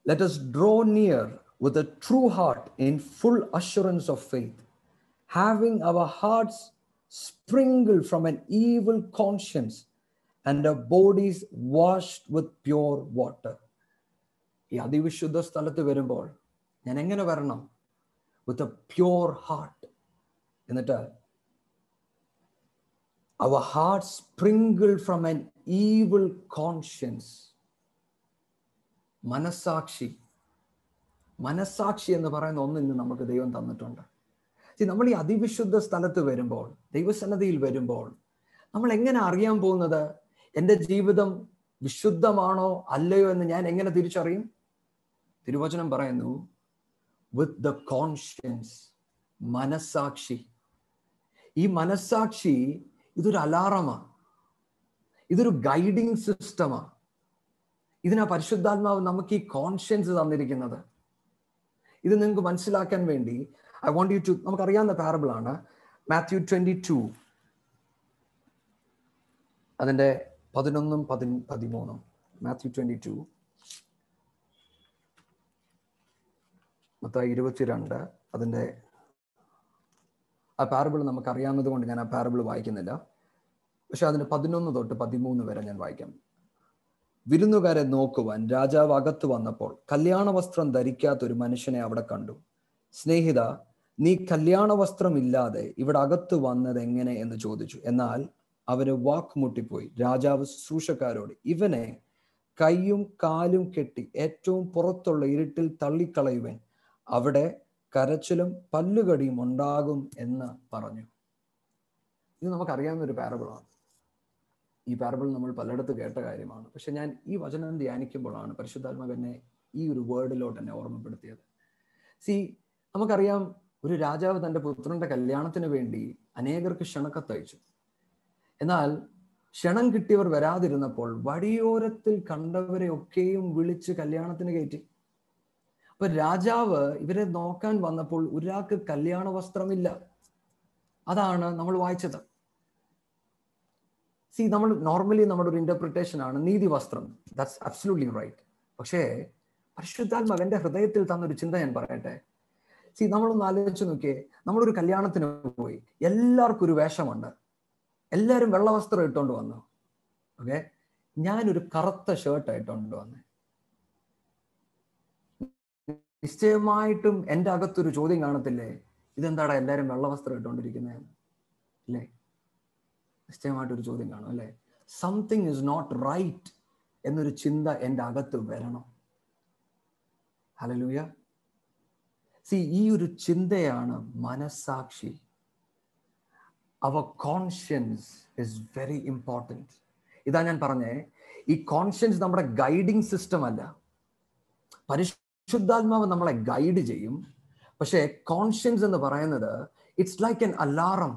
Let us draw near with a true heart in full assurance of faith, having our hearts sprinkled from an evil conscience and our bodies washed with pure water. ഈ അതിവിശുദ്ധ സ്ഥലത്ത് വരുമ്പോൾ ഞാൻ എങ്ങനെ വരണം? With a pure heart. എന്നിട്ട് our hearts sprinkled from an evil conscience. മനസാക്ഷി എന്ന് പറയുന്ന ഒന്ന് ഇന്ന് നമുക്ക് ദൈവം തന്നിട്ടുണ്ട്. നമ്മൾ ഈ അതിവിശുദ്ധ സ്ഥലത്ത് വരുമ്പോൾ, ദൈവസന്നിധിയിൽ വരുമ്പോൾ നമ്മൾ എങ്ങനെ അറിയാൻ പോകുന്നത് എൻ്റെ ജീവിതം വിശുദ്ധമാണോ അല്ലയോ എന്ന് ഞാൻ എങ്ങനെ തിരിച്ചറിയും? തിരുവചനം പറയുന്നു, വിത്ത് ദ കോൺഷ്യൻസ്, മനസാക്ഷി. ഈ മനസാക്ഷി ഇതൊരു അലാറമാണ്, ഇതൊരു ഗൈഡിങ് സിസ്റ്റമാണ്. ഇതിനാ പരിശുദ്ധാത്മാവ് നമുക്ക് ഈ കോൺഷ്യൻസ് തന്നിരിക്കുന്നത്. ഇത് നിങ്ങൾക്ക് മനസ്സിലാക്കാൻ വേണ്ടി ഐ വോണ്ട് യു ടു, നമുക്കറിയാവുന്ന പാരബിൾ ആണ് മാത്യു 22 അതിൻ്റെ 11, 13. മാത്യു 22, മത്തായി 22 അതിൻ്റെ ആ പാരബിൾ നമുക്കറിയാവുന്നത് കൊണ്ട് ഞാൻ ആ പാരബിൾ വായിക്കുന്നില്ല. പക്ഷെ അതിന് 11 തൊട്ട് 13 വരെ ഞാൻ വായിക്കാം. വിരുന്നുകാരെ നോക്കുവാൻ രാജാവ് അകത്ത് വന്നപ്പോൾ കല്യാണ വസ്ത്രം ധരിക്കാത്ത ഒരു മനുഷ്യനെ അവിടെ കണ്ടു. സ്നേഹിത, നീ കല്യാണ വസ്ത്രം ഇല്ലാതെ ഇവിടെ അകത്ത് വന്നത് എങ്ങനെ എന്ന് ചോദിച്ചു. എന്നാൽ അവന് വാക്കുമുട്ടിപ്പോയി. രാജാവ് ശുശ്രൂഷക്കാരോട്, ഇവനെ കൈയും കാലും കെട്ടി ഏറ്റവും പുറത്തുള്ള ഇരുട്ടിൽ തള്ളിക്കളയുവൻ, അവിടെ കരച്ചിലും പല്ലുകടിയും ഉണ്ടാകും എന്ന് പറഞ്ഞു. ഇത് നമുക്കറിയാവുന്ന ഒരു പാരബിളാണ്. ഈ പാരബിൾ നമ്മൾ പലയിടത്ത് കേട്ട കാര്യമാണ്. പക്ഷെ ഞാൻ ഈ വചനം ധ്യാനിക്കുമ്പോഴാണ് പരിശുദ്ധാത്മാവ് എന്നെ ഈ ഒരു വേർഡിലോട്ട് എന്നെ ഓർമ്മപ്പെടുത്തിയത്. നമുക്കറിയാം, ഒരു രാജാവ് തൻ്റെ പുത്രന്റെ കല്യാണത്തിന് വേണ്ടി അനേകർക്ക് ക്ഷണക്കത്തയച്ചു. എന്നാൽ ക്ഷണം കിട്ടിയവർ വരാതിരുന്നപ്പോൾ വഴിയോരത്തിൽ കണ്ടവരെ ഒക്കെയും വിളിച്ച് കല്യാണത്തിന് കയറ്റി. അപ്പൊ രാജാവ് ഇവരെ നോക്കാൻ വന്നപ്പോൾ ഒരാൾക്ക് കല്യാണ വസ്ത്രമില്ല. അതാണ് നമ്മൾ വായിച്ചത്. നമ്മൾ നോർമലി നമ്മുടെ ഒരു ഇന്റർപ്രിട്ടേഷൻ ആണ് നീതി വസ്ത്രം. That's absolutely right. പക്ഷേ പരിശുദ്ധാത്മാവ് എൻ്റെ ഹൃദയത്തിൽ തന്നൊരു ചിന്ത ഞാൻ പറയട്ടെ. നമ്മളൊന്ന് ആലോചിച്ച് നോക്കിയേ, നമ്മളൊരു കല്യാണത്തിന് പോയി, എല്ലാവർക്കും ഒരു വേഷമുണ്ട്, എല്ലാവരും വെള്ള വസ്ത്രം ഇട്ടുകൊണ്ട് വന്നു. ഓക്കെ, ഞാനൊരു കറുത്ത ഷർട്ട് ഇട്ടുകൊണ്ട് വന്നേ. നിശ്ചയമായിട്ടും എൻ്റെ അകത്തൊരു ചോദ്യം കാണത്തില്ലേ, ഇതെന്താടാ എല്ലാവരും വെള്ള വസ്ത്രം ഇട്ടുകൊണ്ടിരിക്കുന്നതെന്ന്? അല്ലേ? നിശ്ചയമായിട്ടൊരു ചോദ്യം കാണും അല്ലേ? സംതിങ് ഇസ് നോട്ട് റൈറ്റ് എന്നൊരു ചിന്ത എൻ്റെ അകത്ത് വരണം. ഹല്ലേലൂയ. ഈ ഒരു ചിന്തയാണ് മനസാക്ഷി. അവർ കോൺഷ്യൻസ് ഇസ് വെരി ഇമ്പോർട്ടൻറ്റ്. ഇതാ ഞാൻ പറഞ്ഞേ, ഈ കോൺഷ്യൻസ് നമ്മുടെ ഗൈഡിങ് സിസ്റ്റം അല്ല. പരിശുദ്ധാത്മാവ് നമ്മളെ ഗൈഡ് ചെയ്യും. പക്ഷേ കോൺഷ്യൻസ് എന്ന് പറയുന്നത് ഇറ്റ്സ് ലൈക്ക് എൻ അലാറം.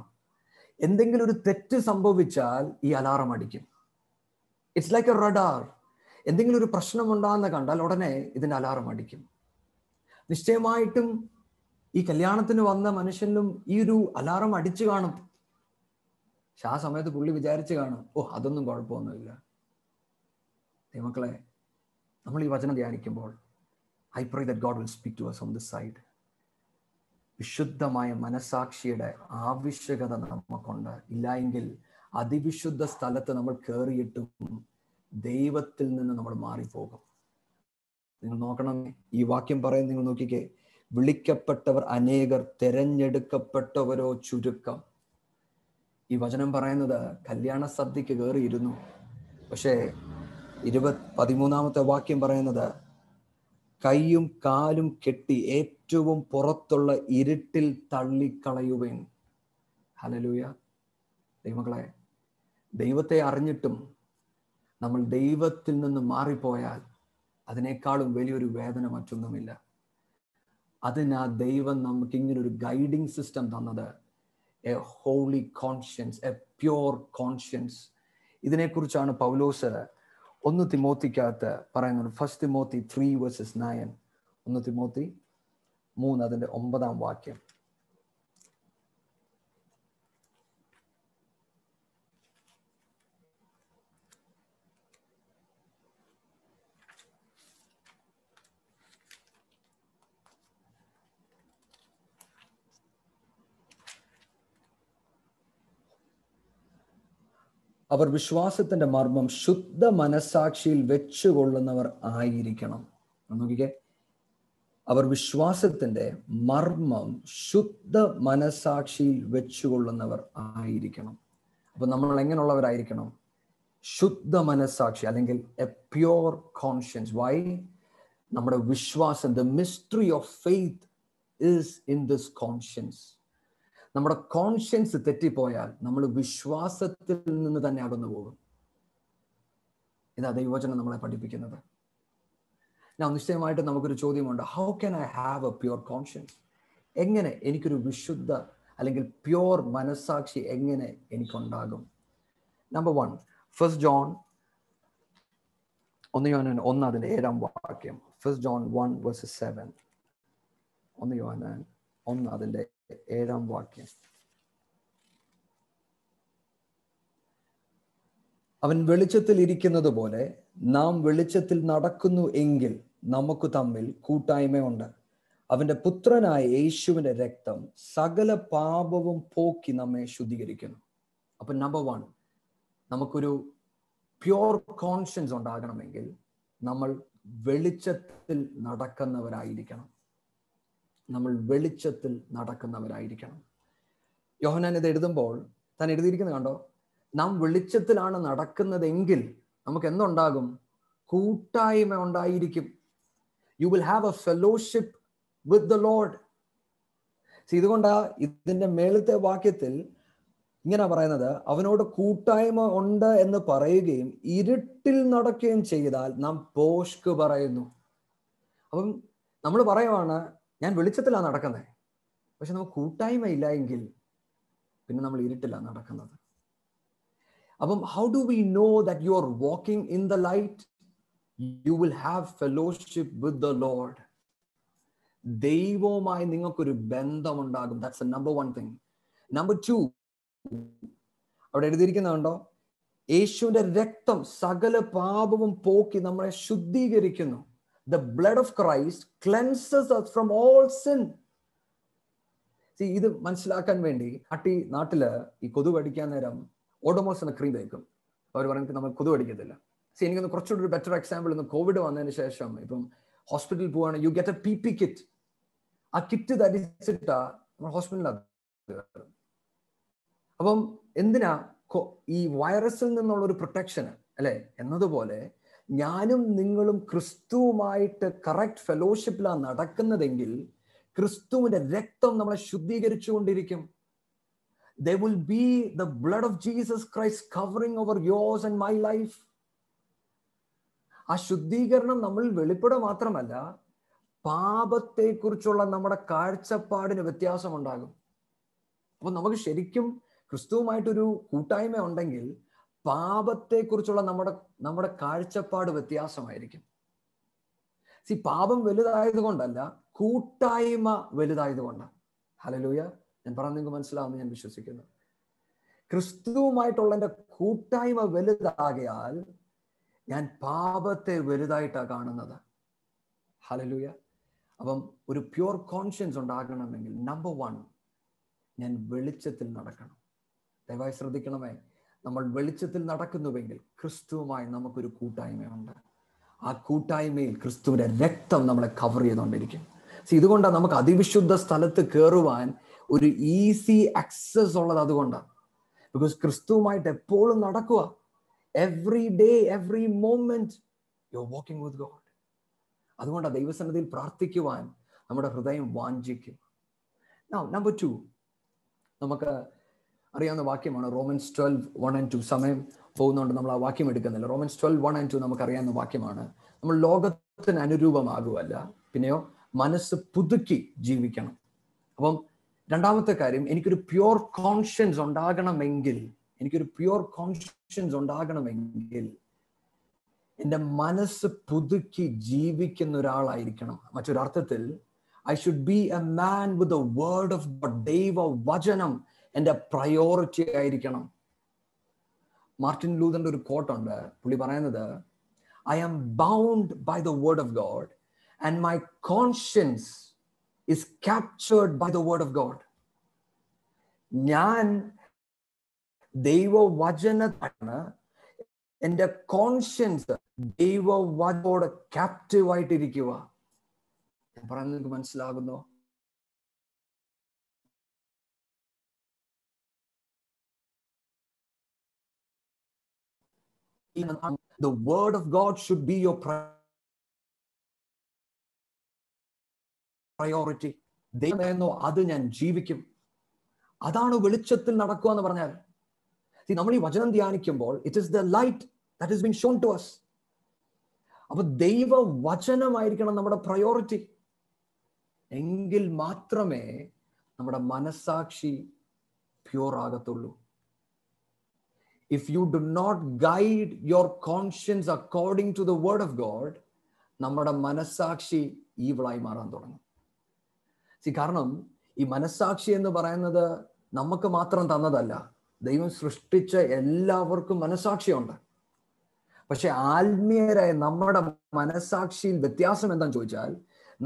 എന്തെങ്കിലും ഒരു തെറ്റ് സംഭവിച്ചാൽ ഈ അലാറം അടിക്കും. It's like A radar. എന്തെങ്കിലും ഒരു പ്രശ്നം ഉണ്ടാകുന്ന കണ്ടാൽ ഉടനെ ഇതിന്റെ അലാറം അടിക്കും. നിശ്ചയമായിട്ടും ഈ കല്യാണത്തിന് വന്ന മനുഷ്യനും ഈ ഒരു അലാറം അടിച്ചു കാണും. പക്ഷെ ആ സമയത്ത് പുള്ളി വിചാരിച്ചു കാണും, അതൊന്നും കുഴപ്പമൊന്നുമില്ല. ദൈവമക്കളെ, നമ്മൾ ഈ വചനം ധ്യാനിക്കുമ്പോൾ I pray that God will speak to us on this side. വിശുദ്ധമായ മനസാക്ഷിയുടെ ആവശ്യകത നമുക്കുണ്ട്. ഇല്ലായെങ്കിൽ അതിവിശുദ്ധ സ്ഥലത്ത് നമ്മൾ കയറിയിട്ടും ദൈവത്തിൽ നിന്ന് നമ്മൾ മാറിപ്പോകും. നിങ്ങൾ നോക്കണം, ഈ വാക്യം പറയും, നിങ്ങൾ നോക്കിക്കേ, വിളിക്കപ്പെട്ടവർ അനേകർ, തെരഞ്ഞെടുക്കപ്പെട്ടവരോ ചുരുക്കം. ഈ വചനം പറയുന്നത് കല്യാണ സദ്യക്ക് കയറിയിരുന്നു. പക്ഷേ 13-ാമത്തെ വാക്യം പറയുന്നത് കൈയും കാലും കെട്ടി ഏറ്റവും പുറത്തുള്ള ഇരുട്ടിൽ തള്ളിക്കളയുവേൻ. ഹല്ലേലൂയ. ദൈവമക്കളെ, ദൈവത്തെ അറിഞ്ഞിട്ടും നമ്മൾ ദൈവത്തിൽ നിന്ന് മാറിപ്പോയാൽ അതിനേക്കാളും വലിയൊരു വേദന മറ്റൊന്നുമില്ല. അതിനാ ദൈവം നമുക്ക് ഇങ്ങനെ ഒരു ഗൈഡിങ് സിസ്റ്റം തന്നത്, a holy conscience, a pure conscience. ഇതിനെക്കുറിച്ചാണ് പൗലോസ് 1 തിമോത്തിക്കകത്ത് പറയുന്നത്. 1 Timothy 3:9. 1 തിമോത്തി 3 അതിന്റെ 9-ാം വാക്യം. അവർ വിശ്വാസത്തിന്റെ മർമ്മം ശുദ്ധ മനസാക്ഷിയിൽ വെച്ചുകൊള്ളുന്നവർ ആയിരിക്കണം. നോക്കിക്കേ, അവർ വിശ്വാസത്തിന്റെ മർമ്മം ശുദ്ധ മനസാക്ഷിയിൽ വെച്ചുകൊള്ളുന്നവർ ആയിരിക്കണം. അപ്പൊ നമ്മൾ എങ്ങനെയുള്ളവരായിരിക്കണം? ശുദ്ധ മനസാക്ഷി, അല്ലെങ്കിൽ എ പ്യൂർ കോൺഷ്യൻസ്. വൈ? നമ്മുടെ വിശ്വാസം, the mystery of faith is in this conscience. നമ്മുടെ കോൺഷ്യൻസ് തെറ്റിപ്പോയാൽ നമ്മൾ വിശ്വാസത്തിൽ നിന്ന് തന്നെ അകന്നു പോകും. ഇതാ ദൈവവചനം നമ്മളെ പഠിപ്പിക്കുന്നത്. നിശ്ചയമായിട്ട് നമുക്കൊരു ചോദ്യമുണ്ട്, how can I have A pure conscience? എങ്ങനെ എനിക്കൊരു വിശുദ്ധ അല്ലെങ്കിൽ പ്യൂർ മനസാക്ഷി എങ്ങനെ എനിക്കുണ്ടാകും? നമ്പർ 1, 1 John 1 അതിന്റെ 7-ാം വാക്യം. 1 John 1:7. 1 യോഹന്നാൻ 1 അതിന്റെ 7-ാം വാക്യം. അവൻ വെളിച്ചത്തിൽ ഇരിക്കുന്നത് പോലെ നാം വെളിച്ചത്തിൽ നടക്കുന്നു എങ്കിൽ നമുക്ക് തമ്മിൽ കൂട്ടായ്മയുണ്ട്. അവന്റെ പുത്രനായ യേശുവിന്റെ രക്തം സകല പാപവും പോക്കി നമ്മെ ശുദ്ധീകരിക്കുന്നു. അപ്പൊ നമ്പർ 1, നമുക്കൊരു പ്യൂർ കോൺഷ്യൻസ് ഉണ്ടാകണമെങ്കിൽ നമ്മൾ വെളിച്ചത്തിൽ നടക്കുന്നവരായിരിക്കണം. നമ്മൾ വെളിച്ചത്തിൽ നടക്കുന്നവരായിരിക്കണം. യോഹന്നാൻ ഇത് എഴുതുമ്പോൾ താൻ എഴുതിയിരിക്കുന്നത് കണ്ടോ? നാം വെളിച്ചത്തിലാണ് നടക്കുന്നതെങ്കിൽ നമുക്ക് എന്തുണ്ടാകും? കൂട്ടായ്മ ഉണ്ടായിരിക്കും. You will have a fellowship with the lord. ഇതുകൊണ്ടാ ഇതിന്റെ മേളത്തെ വാക്യത്തിൽ ഇങ്ങനെ പറയുന്നത്, അവനോട് കൂട്ടായ്മ ഉണ്ട് എന്ന് പറയുകയും ഇരുട്ടിൽ നടക്കുകയും ചെയ്താൽ നാം പോഷ്ക് പറയുന്നു. അപ്പം നമ്മൾ പറയുവാണ്, ഞാൻ വെളിച്ചത്തിലാണ് നടക്കുന്നത്, പക്ഷെ നമുക്ക് കൂട്ടായ്മ ഇല്ല എങ്കിൽ പിന്നെ നമ്മൾ ഇരുട്ടിലാണ് നടക്കുന്നത്. അപ്പം how do we know that you are walking in the light? You will have fellowship with the lord. ദൈവവുമായി നിങ്ങൾക്കൊരു ബന്ധമുണ്ടാകും. That's a number 1 thing. Number 2, അവിടെ എഴുതിയിരിക്കുന്നുണ്ടോ? യേശുവിന്റെ രക്തം സകല പാപവും പോക്കി നമ്മളെ ശുദ്ധീകരിക്കുന്നു. The blood of Christ cleanses us from all sin. ഇത് മനസ്സിലാക്കാൻ വേണ്ടി നാട്ടില് ഈ കൊതു കടിക്കാൻ നേരം ഓഡോമോസ് എന്ന ക്രീം തേക്കും. അവർ പറയുന്നത് നമ്മൾ കൊതു കടിക്കത്തില്ല. എനിക്കൊന്ന് കുറച്ചുകൂടി ഒരു ബെറ്റർ എക്സാമ്പിൾ, ഇന്ന് കോവിഡ് വന്നതിന് ശേഷം ഇപ്പം ഹോസ്പിറ്റലിൽ പോവാണ്, you get A PP kit. ആ കിറ്റ് ധരിച്ചിട്ടാ നമ്മൾ ഹോസ്പിറ്റലിൽ. അപ്പം എന്തിനാ ഈ വൈറസിൽ നിന്നുള്ള ഒരു പ്രൊട്ടക്ഷൻ അല്ലെ എന്നതുപോലെ ഞാനും നിങ്ങളും ക്രിസ്തുവുമായിട്ട് കറക്റ്റ് ഫെലോഷിപ്പിലാണ് നടക്കുന്നതെങ്കിൽ ക്രിസ്തുവിന്റെ രക്തം നമ്മളെ ശുദ്ധീകരിച്ചുകൊണ്ടിരിക്കും. There will be the blood of Jesus Christ covering over yours and my life. ആ ശുദ്ധീകരണം നമ്മൾ വെളിപ്പെടുക മാത്രമല്ല, പാപത്തെക്കുറിച്ചുള്ള നമ്മുടെ കാഴ്ചപ്പാടിന് വ്യത്യാസമുണ്ടാകും. അപ്പൊ നമുക്ക് ശരിക്കും ക്രിസ്തുവുമായിട്ടൊരു കൂട്ടായ്മ ഉണ്ടെങ്കിൽ പാപത്തെക്കുറിച്ചുള്ള നമ്മുടെ കാഴ്ചപ്പാട് വ്യത്യാസമായിരിക്കും. പാപം വലുതായത് കൊണ്ടല്ല, കൂട്ടായ്മ വലുതായത് കൊണ്ടാണ്. ഹല്ലേലൂയ. ഞാൻ പറഞ്ഞ നിങ്ങൾക്ക് മനസ്സിലാവുമെന്ന് ഞാൻ വിശ്വസിക്കുന്നു. ക്രിസ്തുവുമായിട്ടുള്ള എൻ്റെ കൂട്ടായ്മ വലുതാകയാൽ ഞാൻ പാപത്തെ വലുതായിട്ടാണ് കാണുന്നത്. ഹല്ലേലൂയ. അപ്പം ഒരു പ്യൂർ കോൺഷ്യൻസ് ഉണ്ടാകണമെങ്കിൽ നമ്പർ 1, ഞാൻ വെളിച്ചത്തിൽ നടക്കണം. ദയവായി ശ്രദ്ധിക്കണമേ, നമ്മൾ വെളിച്ചത്തിൽ നടക്കുന്നുവെങ്കിൽ ക്രിസ്തുവുമായി നമുക്കൊരു കൂട്ടായ്മയുണ്ട്. ആ കൂട്ടായ്മയിൽ ക്രിസ്തുവിന്റെ രക്തം നമ്മളെ കവർ ചെയ്തുകൊണ്ടിരിക്കും. ഇതുകൊണ്ടാണ് നമുക്ക് അതിവിശുദ്ധ സ്ഥലത്ത് കയറുവാൻ ഒരു ഈസി ആക്സസ് ഉള്ളത്. അതുകൊണ്ടാണ്, ബിക്കോസ് ക്രിസ്തുവുമായിട്ട് എപ്പോഴും നടക്കുക. Every day, every moment U are walking with God. അതുകൊണ്ടാണ് ദൈവസന്നിധിയിൽ പ്രാർത്ഥിക്കുവാൻ നമ്മുടെ ഹൃദയം വാഞ്ചിക്കും. നമ്പർ 2, നമുക്ക് അറിയാവുന്ന വാക്യമാണ് റോമൻസ് 12:1-2. സമയം പോകുന്നതുകൊണ്ട് നമ്മൾ ആ വാക്യം എടുക്കുന്നില്ല. റോമൻസ് 12:1-2 നമുക്കറിയാവുന്ന വാക്യമാണ്. നമ്മൾ ലോകത്തിൽ ദൈവത്തിന് അനുരൂപമാകുമല്ല, പിന്നെയോ മനസ്സ് പുതുക്കി ജീവിക്കണം. അപ്പം രണ്ടാമത്തെ കാര്യം, എനിക്കൊരു പ്യുവർ കോൺഷ്യൻസ് ഉണ്ടാകണമെങ്കിൽ എൻ്റെ മനസ്സ് പുതുക്കി ജീവിക്കുന്ന ഒരാളായിരിക്കണം. മറ്റൊരർത്ഥത്തിൽ, I should be a man with the word of God. ദൈവ വചനം എൻ്റെ പ്രയോറിറ്റി ആയിരിക്കണം. മാർട്ടിൻ ലൂതറിന്റെ ഒരു കോട്ടുണ്ട്. പുള്ളി പറയുന്നത്, I am bound by the word of God and my conscience is captured by the word of God. ഞാൻ ദൈവവചനത്താണ്, എൻ്റെ കോൺഷ്യൻസ് ദൈവവചനത്തോട് ക്യാപ്റ്റീവ് ആയിട്ടിരിക്കുക. ഞാൻ പറയുന്നത് നിങ്ങൾക്ക് മനസ്സിലാകുന്നോ? The word of God should be your priority. ദൈവമേന്നോ അത് ഞാൻ ജീവിക്കും. അതാണ് വെളിച്ചത്തിൽ നടക്കുക എന്ന് പറഞ്ഞാൽ. നമ്മൾ ഈ വചനം ധ്യാനിക്കുമ്പോൾ it is the light that is been shown to us. അപ്പൊ ദൈവ വചനമായിരിക്കണം നമ്മുടെ പ്രയോറിറ്റി. എങ്കിൽ മാത്രമേ നമ്മുടെ മനസ്സാക്ഷി pure ആകത്തുള്ളൂ. If you do not guide your conscience according to the word of God, നമ്മുടെ മനസ്സാക്ഷി ഈവിളായി മാറാൻ തുടങ്ങും. കാരണം ഈ മനസ്സാക്ഷി എന്ന് പറയുന്നത് നമുക്ക് മാത്രം തന്നതല്ല. ദൈവം സൃഷ്ടിച്ച എല്ലാവർക്കും മനസ്സാക്ഷിയുണ്ട്. പക്ഷെ ആത്മീയരായ നമ്മുടെ മനസ്സാക്ഷിയിൽ വ്യത്യാസം എന്താണെന്ന് ചോദിച്ചാൽ,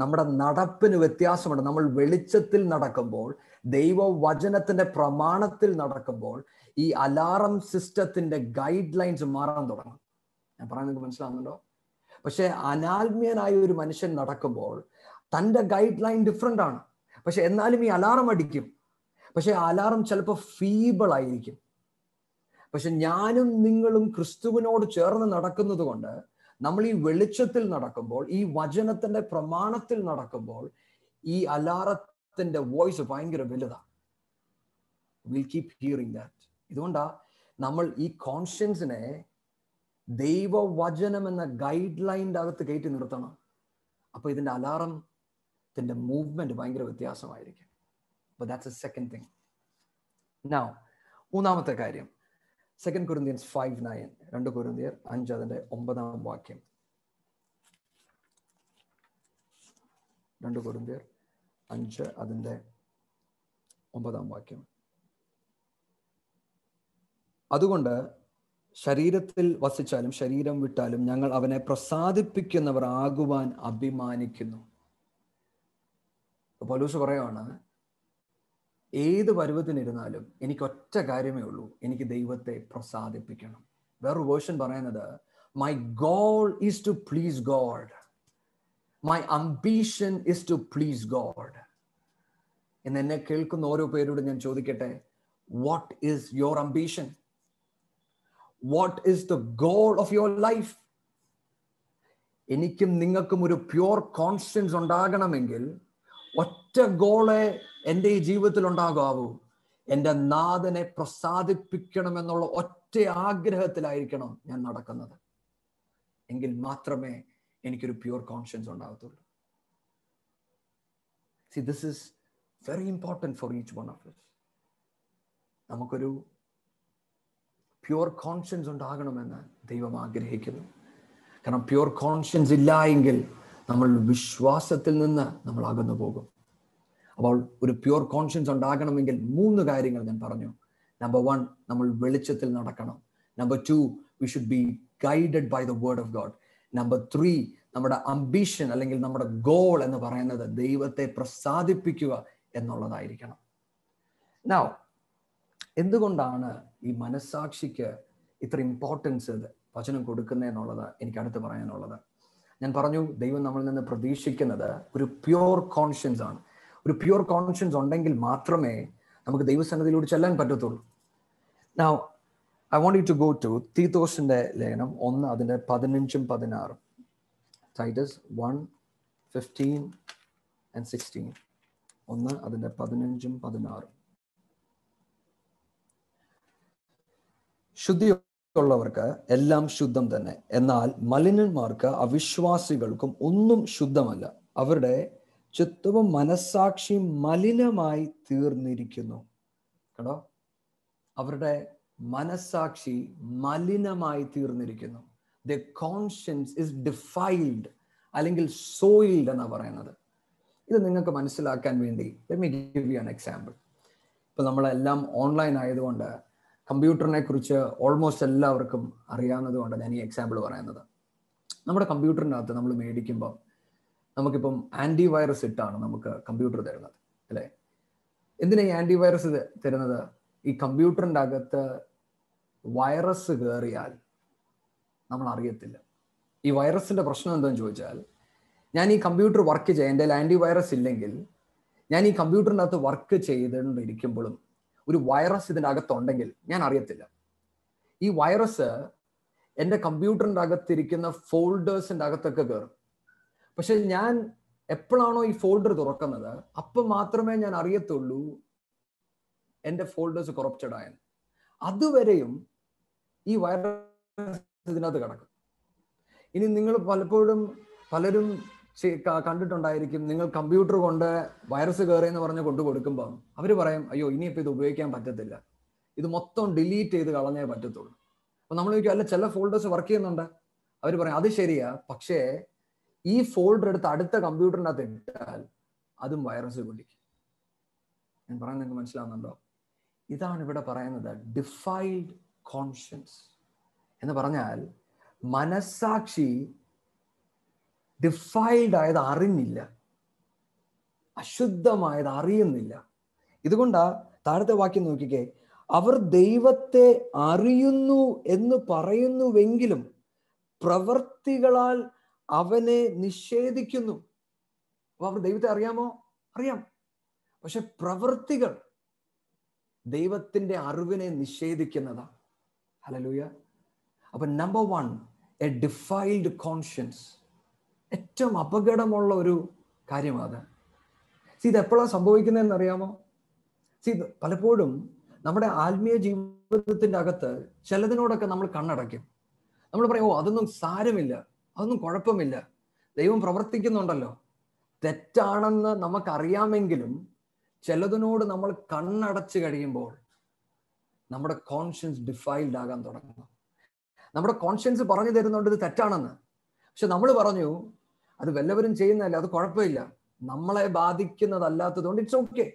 നമ്മുടെ നടപ്പിന് വ്യത്യാസമുണ്ട്. നമ്മൾ വെളിച്ചത്തിൽ നടക്കുമ്പോൾ, ദൈവവചനത്തിന്റെ പ്രമാണത്തിൽ നടക്കുമ്പോൾ, ഈ അലാറം സിസ്റ്റത്തിന്റെ ഗൈഡ് ലൈൻസ് മാറാൻ തുടങ്ങും. ഞാൻ പറയുന്നത് നിങ്ങൾക്ക് മനസ്സിലാവുന്നുണ്ടോ? പക്ഷെ അനാത്മീയനായ ഒരു മനുഷ്യൻ നടക്കുമ്പോൾ തൻ്റെ ഗൈഡ് ലൈൻ ഡിഫറെൻ്റ് ആണ്. പക്ഷെ എന്നാലും ഈ അലാറം അടിക്കും. പക്ഷെ അലാറം ചിലപ്പോൾ ഫീബിൾ ആയിരിക്കും. പക്ഷെ ഞാനും നിങ്ങളും ക്രിസ്തുവിനോട് ചേർന്ന് നടക്കുന്നത് കൊണ്ട് നമ്മൾ ഈ വെളിച്ചത്തിൽ നടക്കുമ്പോൾ, ഈ വചനത്തിന്റെ പ്രമാണത്തിൽ നടക്കുമ്പോൾ, ഈ അലാറത്തിന്റെ വോയിസ് ഭയങ്കര വലുതാണ്. Will keep hearing that. ഇതുകൊണ്ടാ നമ്മൾ ഈ കോൺഷ്യൻസിനെ ദൈവവചനം എന്ന ഗൈഡ് ലൈനിന്റെ അകത്ത് കയറ്റി നിർത്തണം. അപ്പൊ ഇതിന്റെ അലാറത്തിന്റെ മൂവ്മെന്റ് ഭയങ്കര വ്യത്യാസമായിരിക്കും. But that's a second thing. Now, മൂന്നാമത്തെ കാര്യം, 2 Corinthians 5:9, 2 കൊരിന്ത്യർ 5 അതിന്റെ 9 വാക്യം. 2 കൊരിന്ത്യർ 5 അതിന്റെ 9 വാക്യം. അതുകൊണ്ട് ശരീരത്തിൽ വസിച്ചാലും ശരീരം വിട്ടാലും ഞങ്ങൾ അവനെ പ്രസാദിപ്പിക്കുന്നവർ ആകുവാൻ അഭിമാനിക്കുന്നു. പൗലോസ് പറയുവാണ്, ഏത് പരുവത്തിനിരുന്നാലും എനിക്ക് ഒറ്റ കാര്യമേ ഉള്ളൂ, എനിക്ക് ദൈവത്തെ പ്രസാദിപ്പിക്കണം. വേറൊരു വേർഷൻ പറയുന്നത്, my goal is to please God, my ambition is to please God. എന്ന് എന്നെ കേൾക്കുന്ന ഓരോ പേരോട് ഞാൻ ചോദിക്കട്ടെ, what is your ambition? What is the goal of your life? എനിക്കും നിങ്ങൾക്കും ഒരു പ്യുവർ കോൺഷ്യൻസ് ഉണ്ടാകണമെങ്കിൽ ഒറ്റ ഗോളെ എൻ്റെ ഈ ജീവിതത്തിൽ ഉണ്ടാകാവൂ. എൻ്റെ നാഥനെ പ്രസാദിപ്പിക്കണമെന്നുള്ള ഒറ്റ ആഗ്രഹത്തിലായിരിക്കണം ഞാൻ നടക്കുന്നത്. എങ്കിൽ മാത്രമേ എനിക്കൊരു പ്യുവർ കോൺഷ്യൻസ് ഉണ്ടാകത്തുള്ളൂ. See, this is very important for each one of us. നമുക്കൊരു പ്യുവർ കോൺഷ്യൻസ് ഉണ്ടാകണമെന്ന് ദൈവം ആഗ്രഹിക്കുന്നു. കാരണം പ്യുവർ കോൺഷ്യൻസ് ഇല്ല എങ്കിൽ നമ്മൾ വിശ്വാസത്തിൽ നിന്ന് നമ്മൾ അകന്നു പോകും. അപ്പോൾ ഒരു പ്യുവർ കോൺഷ്യൻസ് ഉണ്ടാകണമെങ്കിൽ 3 കാര്യങ്ങൾ ഞാൻ പറഞ്ഞു. നമ്പർ 1, നമ്മൾ വെളിച്ചത്തിൽ നടക്കണം. Number 2, we should be guided by the word of God. Number 3, നമ്മുടെ അംബിഷൻ അല്ലെങ്കിൽ നമ്മുടെ ഗോൾ എന്ന് പറയുന്നത് ദൈവത്തെ പ്രസാദിപ്പിക്കുക എന്നുള്ളതായിരിക്കണം. Now, എന്തുകൊണ്ടാണ് ഈ മനസ്സാക്ഷിക്ക് ഇത്ര ഇമ്പോർട്ടൻസ് വചനം കൊടുക്കുന്നതെന്നുള്ളത് എനിക്ക് അടുത്ത് പറയാനുള്ളത്. ഞാൻ പറഞ്ഞു, ദൈവം നമ്മളിൽ നിന്ന് പ്രതീക്ഷിക്കുന്നത് ഒരു പ്യുവർ കോൺഷ്യൻസ് ആണ്. ഒരു പ്യുവർ കോൺഷ്യൻസ് ഉണ്ടെങ്കിൽ മാത്രമേ നമുക്ക് ദൈവസന്നിധിയിലൂടെ ചെല്ലാൻ പറ്റത്തുള്ളൂ. Now, I want you to go to തീത്തോസിന്റെ ലേഖനം 1 അതിന്റെ 15 16. Titus 1:15 and 16. 1 അതിന്റെ 15 16. ശുദ്ധിയോ ഉള്ളവർക്ക് എല്ലാം ശുദ്ധം തന്നെ, എന്നാൽ മലിനന്മാർക്ക് അവിശ്വാസികൾക്കും ഒന്നും ശുദ്ധമല്ല. അവരുടെ ചിത്തവും മനസ്സാക്ഷിയും മലിനമായി തീർന്നിരിക്കുന്നു. കേട്ടോ, അവരുടെ മനസ്സാക്ഷി മലിനമായി തീർന്നിരിക്കുന്നു. ദ കോൺഷ്യൻസ് ഇസ് ഡിഫൈൽഡ്, അല്ലെങ്കിൽ സോയിൽഡ് എന്നാണ് പറയുന്നത്. ഇത് നിങ്ങൾക്ക് മനസ്സിലാക്കാൻ വേണ്ടി let me give you an example. ഇപ്പൊ നമ്മളെല്ലാം ഓൺലൈൻ ആയതുകൊണ്ട് കമ്പ്യൂട്ടറിനെ കുറിച്ച് ഓൾമോസ്റ്റ് എല്ലാവർക്കും അറിയാവുന്നത് കൊണ്ട് ഞാൻ ഈ എക്സാമ്പിൾ പറയുന്നത്. നമ്മുടെ കമ്പ്യൂട്ടറിൻ്റെ അകത്ത് നമ്മൾ മേടിക്കുമ്പോൾ നമുക്കിപ്പം ആൻറ്റിവൈറസ് ഇട്ടാണ് നമുക്ക് കമ്പ്യൂട്ടർ തരുന്നത്, അല്ലേ? എന്തിനാ ഈ ആൻറ്റിവൈറസ് തരുന്നത്? ഈ കമ്പ്യൂട്ടറിൻ്റെ അകത്ത് വൈറസ് കയറിയാൽ നമ്മൾ അറിയത്തില്ല. ഈ വൈറസിൻ്റെ പ്രശ്നം എന്താണെന്ന് ചോദിച്ചാൽ, ഞാൻ ഈ കമ്പ്യൂട്ടർ വർക്ക് ചെയ്യാൻ എൻ്റെ ആൻറ്റിവൈറസ് ഇല്ലെങ്കിൽ ഞാൻ ഈ കമ്പ്യൂട്ടറിൻ്റെ അകത്ത് വർക്ക് ചെയ്തുകൊണ്ടിരിക്കുമ്പോഴും ഒരു വൈറസ് ഇതിൻ്റെ അകത്തുണ്ടെങ്കിൽ ഞാൻ അറിയത്തില്ല. ഈ വൈറസ് എൻ്റെ കമ്പ്യൂട്ടറിൻ്റെ അകത്തിരിക്കുന്ന ഫോൾഡേഴ്സിൻ്റെ അകത്തൊക്കെ കയറും. പക്ഷെ ഞാൻ എപ്പോഴാണോ ഈ ഫോൾഡർ തുറക്കുന്നത് അപ്പം മാത്രമേ ഞാൻ അറിയത്തുള്ളൂ എൻ്റെ ഫോൾഡേഴ്സ് കൊറപ്റ്റഡ് ആയെന്ന്. അതുവരെയും ഈ വൈറസ് ഇതിനകത്ത് കിടക്കും. ഇനി നിങ്ങൾ പലരും കണ്ടിട്ടുണ്ടായിരിക്കും, നിങ്ങൾ കമ്പ്യൂട്ടർ കൊണ്ട് വൈറസ് കയറിയെന്ന് പറഞ്ഞ് കൊണ്ടു കൊടുക്കുമ്പോൾ അവർ പറയും, അയ്യോ ഇനിയിപ്പോൾ ഇത് ഉപയോഗിക്കാൻ പറ്റത്തില്ല, ഇത് മൊത്തം ഡിലീറ്റ് ചെയ്ത് കളഞ്ഞേ പറ്റത്തുള്ളൂ. അപ്പൊ നമ്മൾ ചോദിക്കും, അല്ല ചില ഫോൾഡേഴ്സ് വർക്ക് ചെയ്യുന്നുണ്ട്. അവർ പറയും അത് ശരിയാ, പക്ഷേ ഈ ഫോൾഡർ എടുത്ത് അടുത്ത കമ്പ്യൂട്ടറിൻ്റെ അകത്ത് ഇട്ടാൽ അതും വൈറസ് പിടിക്കും. ഞാൻ പറയുന്നത് നിങ്ങൾക്ക് മനസ്സിലാവുന്നുണ്ടോ? ഇതാണ് ഇവിടെ പറയുന്നത് ഡിഫൈൽഡ് കോൺഷ്യൻസ് എന്ന് പറഞ്ഞാൽ മനസ്സാക്ഷി ഡിഫൈൽഡ് ആയത് അറിഞ്ഞില്ല, അശുദ്ധമായത് അറിയുന്നില്ല. ഇതുകൊണ്ടാ താഴത്തെ വാക്യം നോക്കിക്കേ, അവർ ദൈവത്തെ അറിയുന്നു എന്ന് പറയുന്നുവെങ്കിലും പ്രവൃത്തികളാൽ അവനെ നിഷേധിക്കുന്നു. അപ്പൊ അവർ ദൈവത്തെ അറിയാമോ? അറിയാം, പക്ഷെ പ്രവൃത്തികൾ ദൈവത്തിന്റെ അറിവിനെ നിഷേധിക്കുന്നതാ. ഹല്ലേലൂയ. അപ്പൊ നമ്പർ 1, എ ഡിഫൈൽഡ് കോൺഷ്യൻസ്. ഏറ്റവും അപകടമുള്ള ഒരു കാര്യമാണ്. ഇത് എപ്പോഴാണ് സംഭവിക്കുന്നതെന്ന് അറിയാമോ? പലപ്പോഴും നമ്മുടെ ആത്മീയ ജീവിതത്തിന്റെ അകത്ത് ചിലതിനോടൊക്കെ നമ്മൾ കണ്ണടയ്ക്കും. നമ്മൾ പറയും, ഓ അതൊന്നും സാരമില്ല, അതൊന്നും കുഴപ്പമില്ല, ദൈവം പ്രവർത്തിക്കുന്നുണ്ടല്ലോ. തെറ്റാണെന്ന് നമുക്കറിയാമെങ്കിലും ചിലതിനോട് നമ്മൾ കണ്ണടച്ച് കഴിയുമ്പോൾ നമ്മുടെ കോൺഷ്യൻസ് ഡിഫൈൽഡ് ആകാൻ തുടങ്ങുന്നു. നമ്മുടെ കോൺഷ്യൻസ് പറഞ്ഞു തരുന്നുണ്ട് ഇത് തെറ്റാണെന്ന്, പക്ഷെ നമ്മൾ പറഞ്ഞു അത് വല്ലവരും ചെയ്യുന്നതല്ല, അത് കുഴപ്പമില്ല, നമ്മളെ ബാധിക്കുന്നതല്ലാത്തതുകൊണ്ട് ഇറ്റ്സ് ഓക്കെ.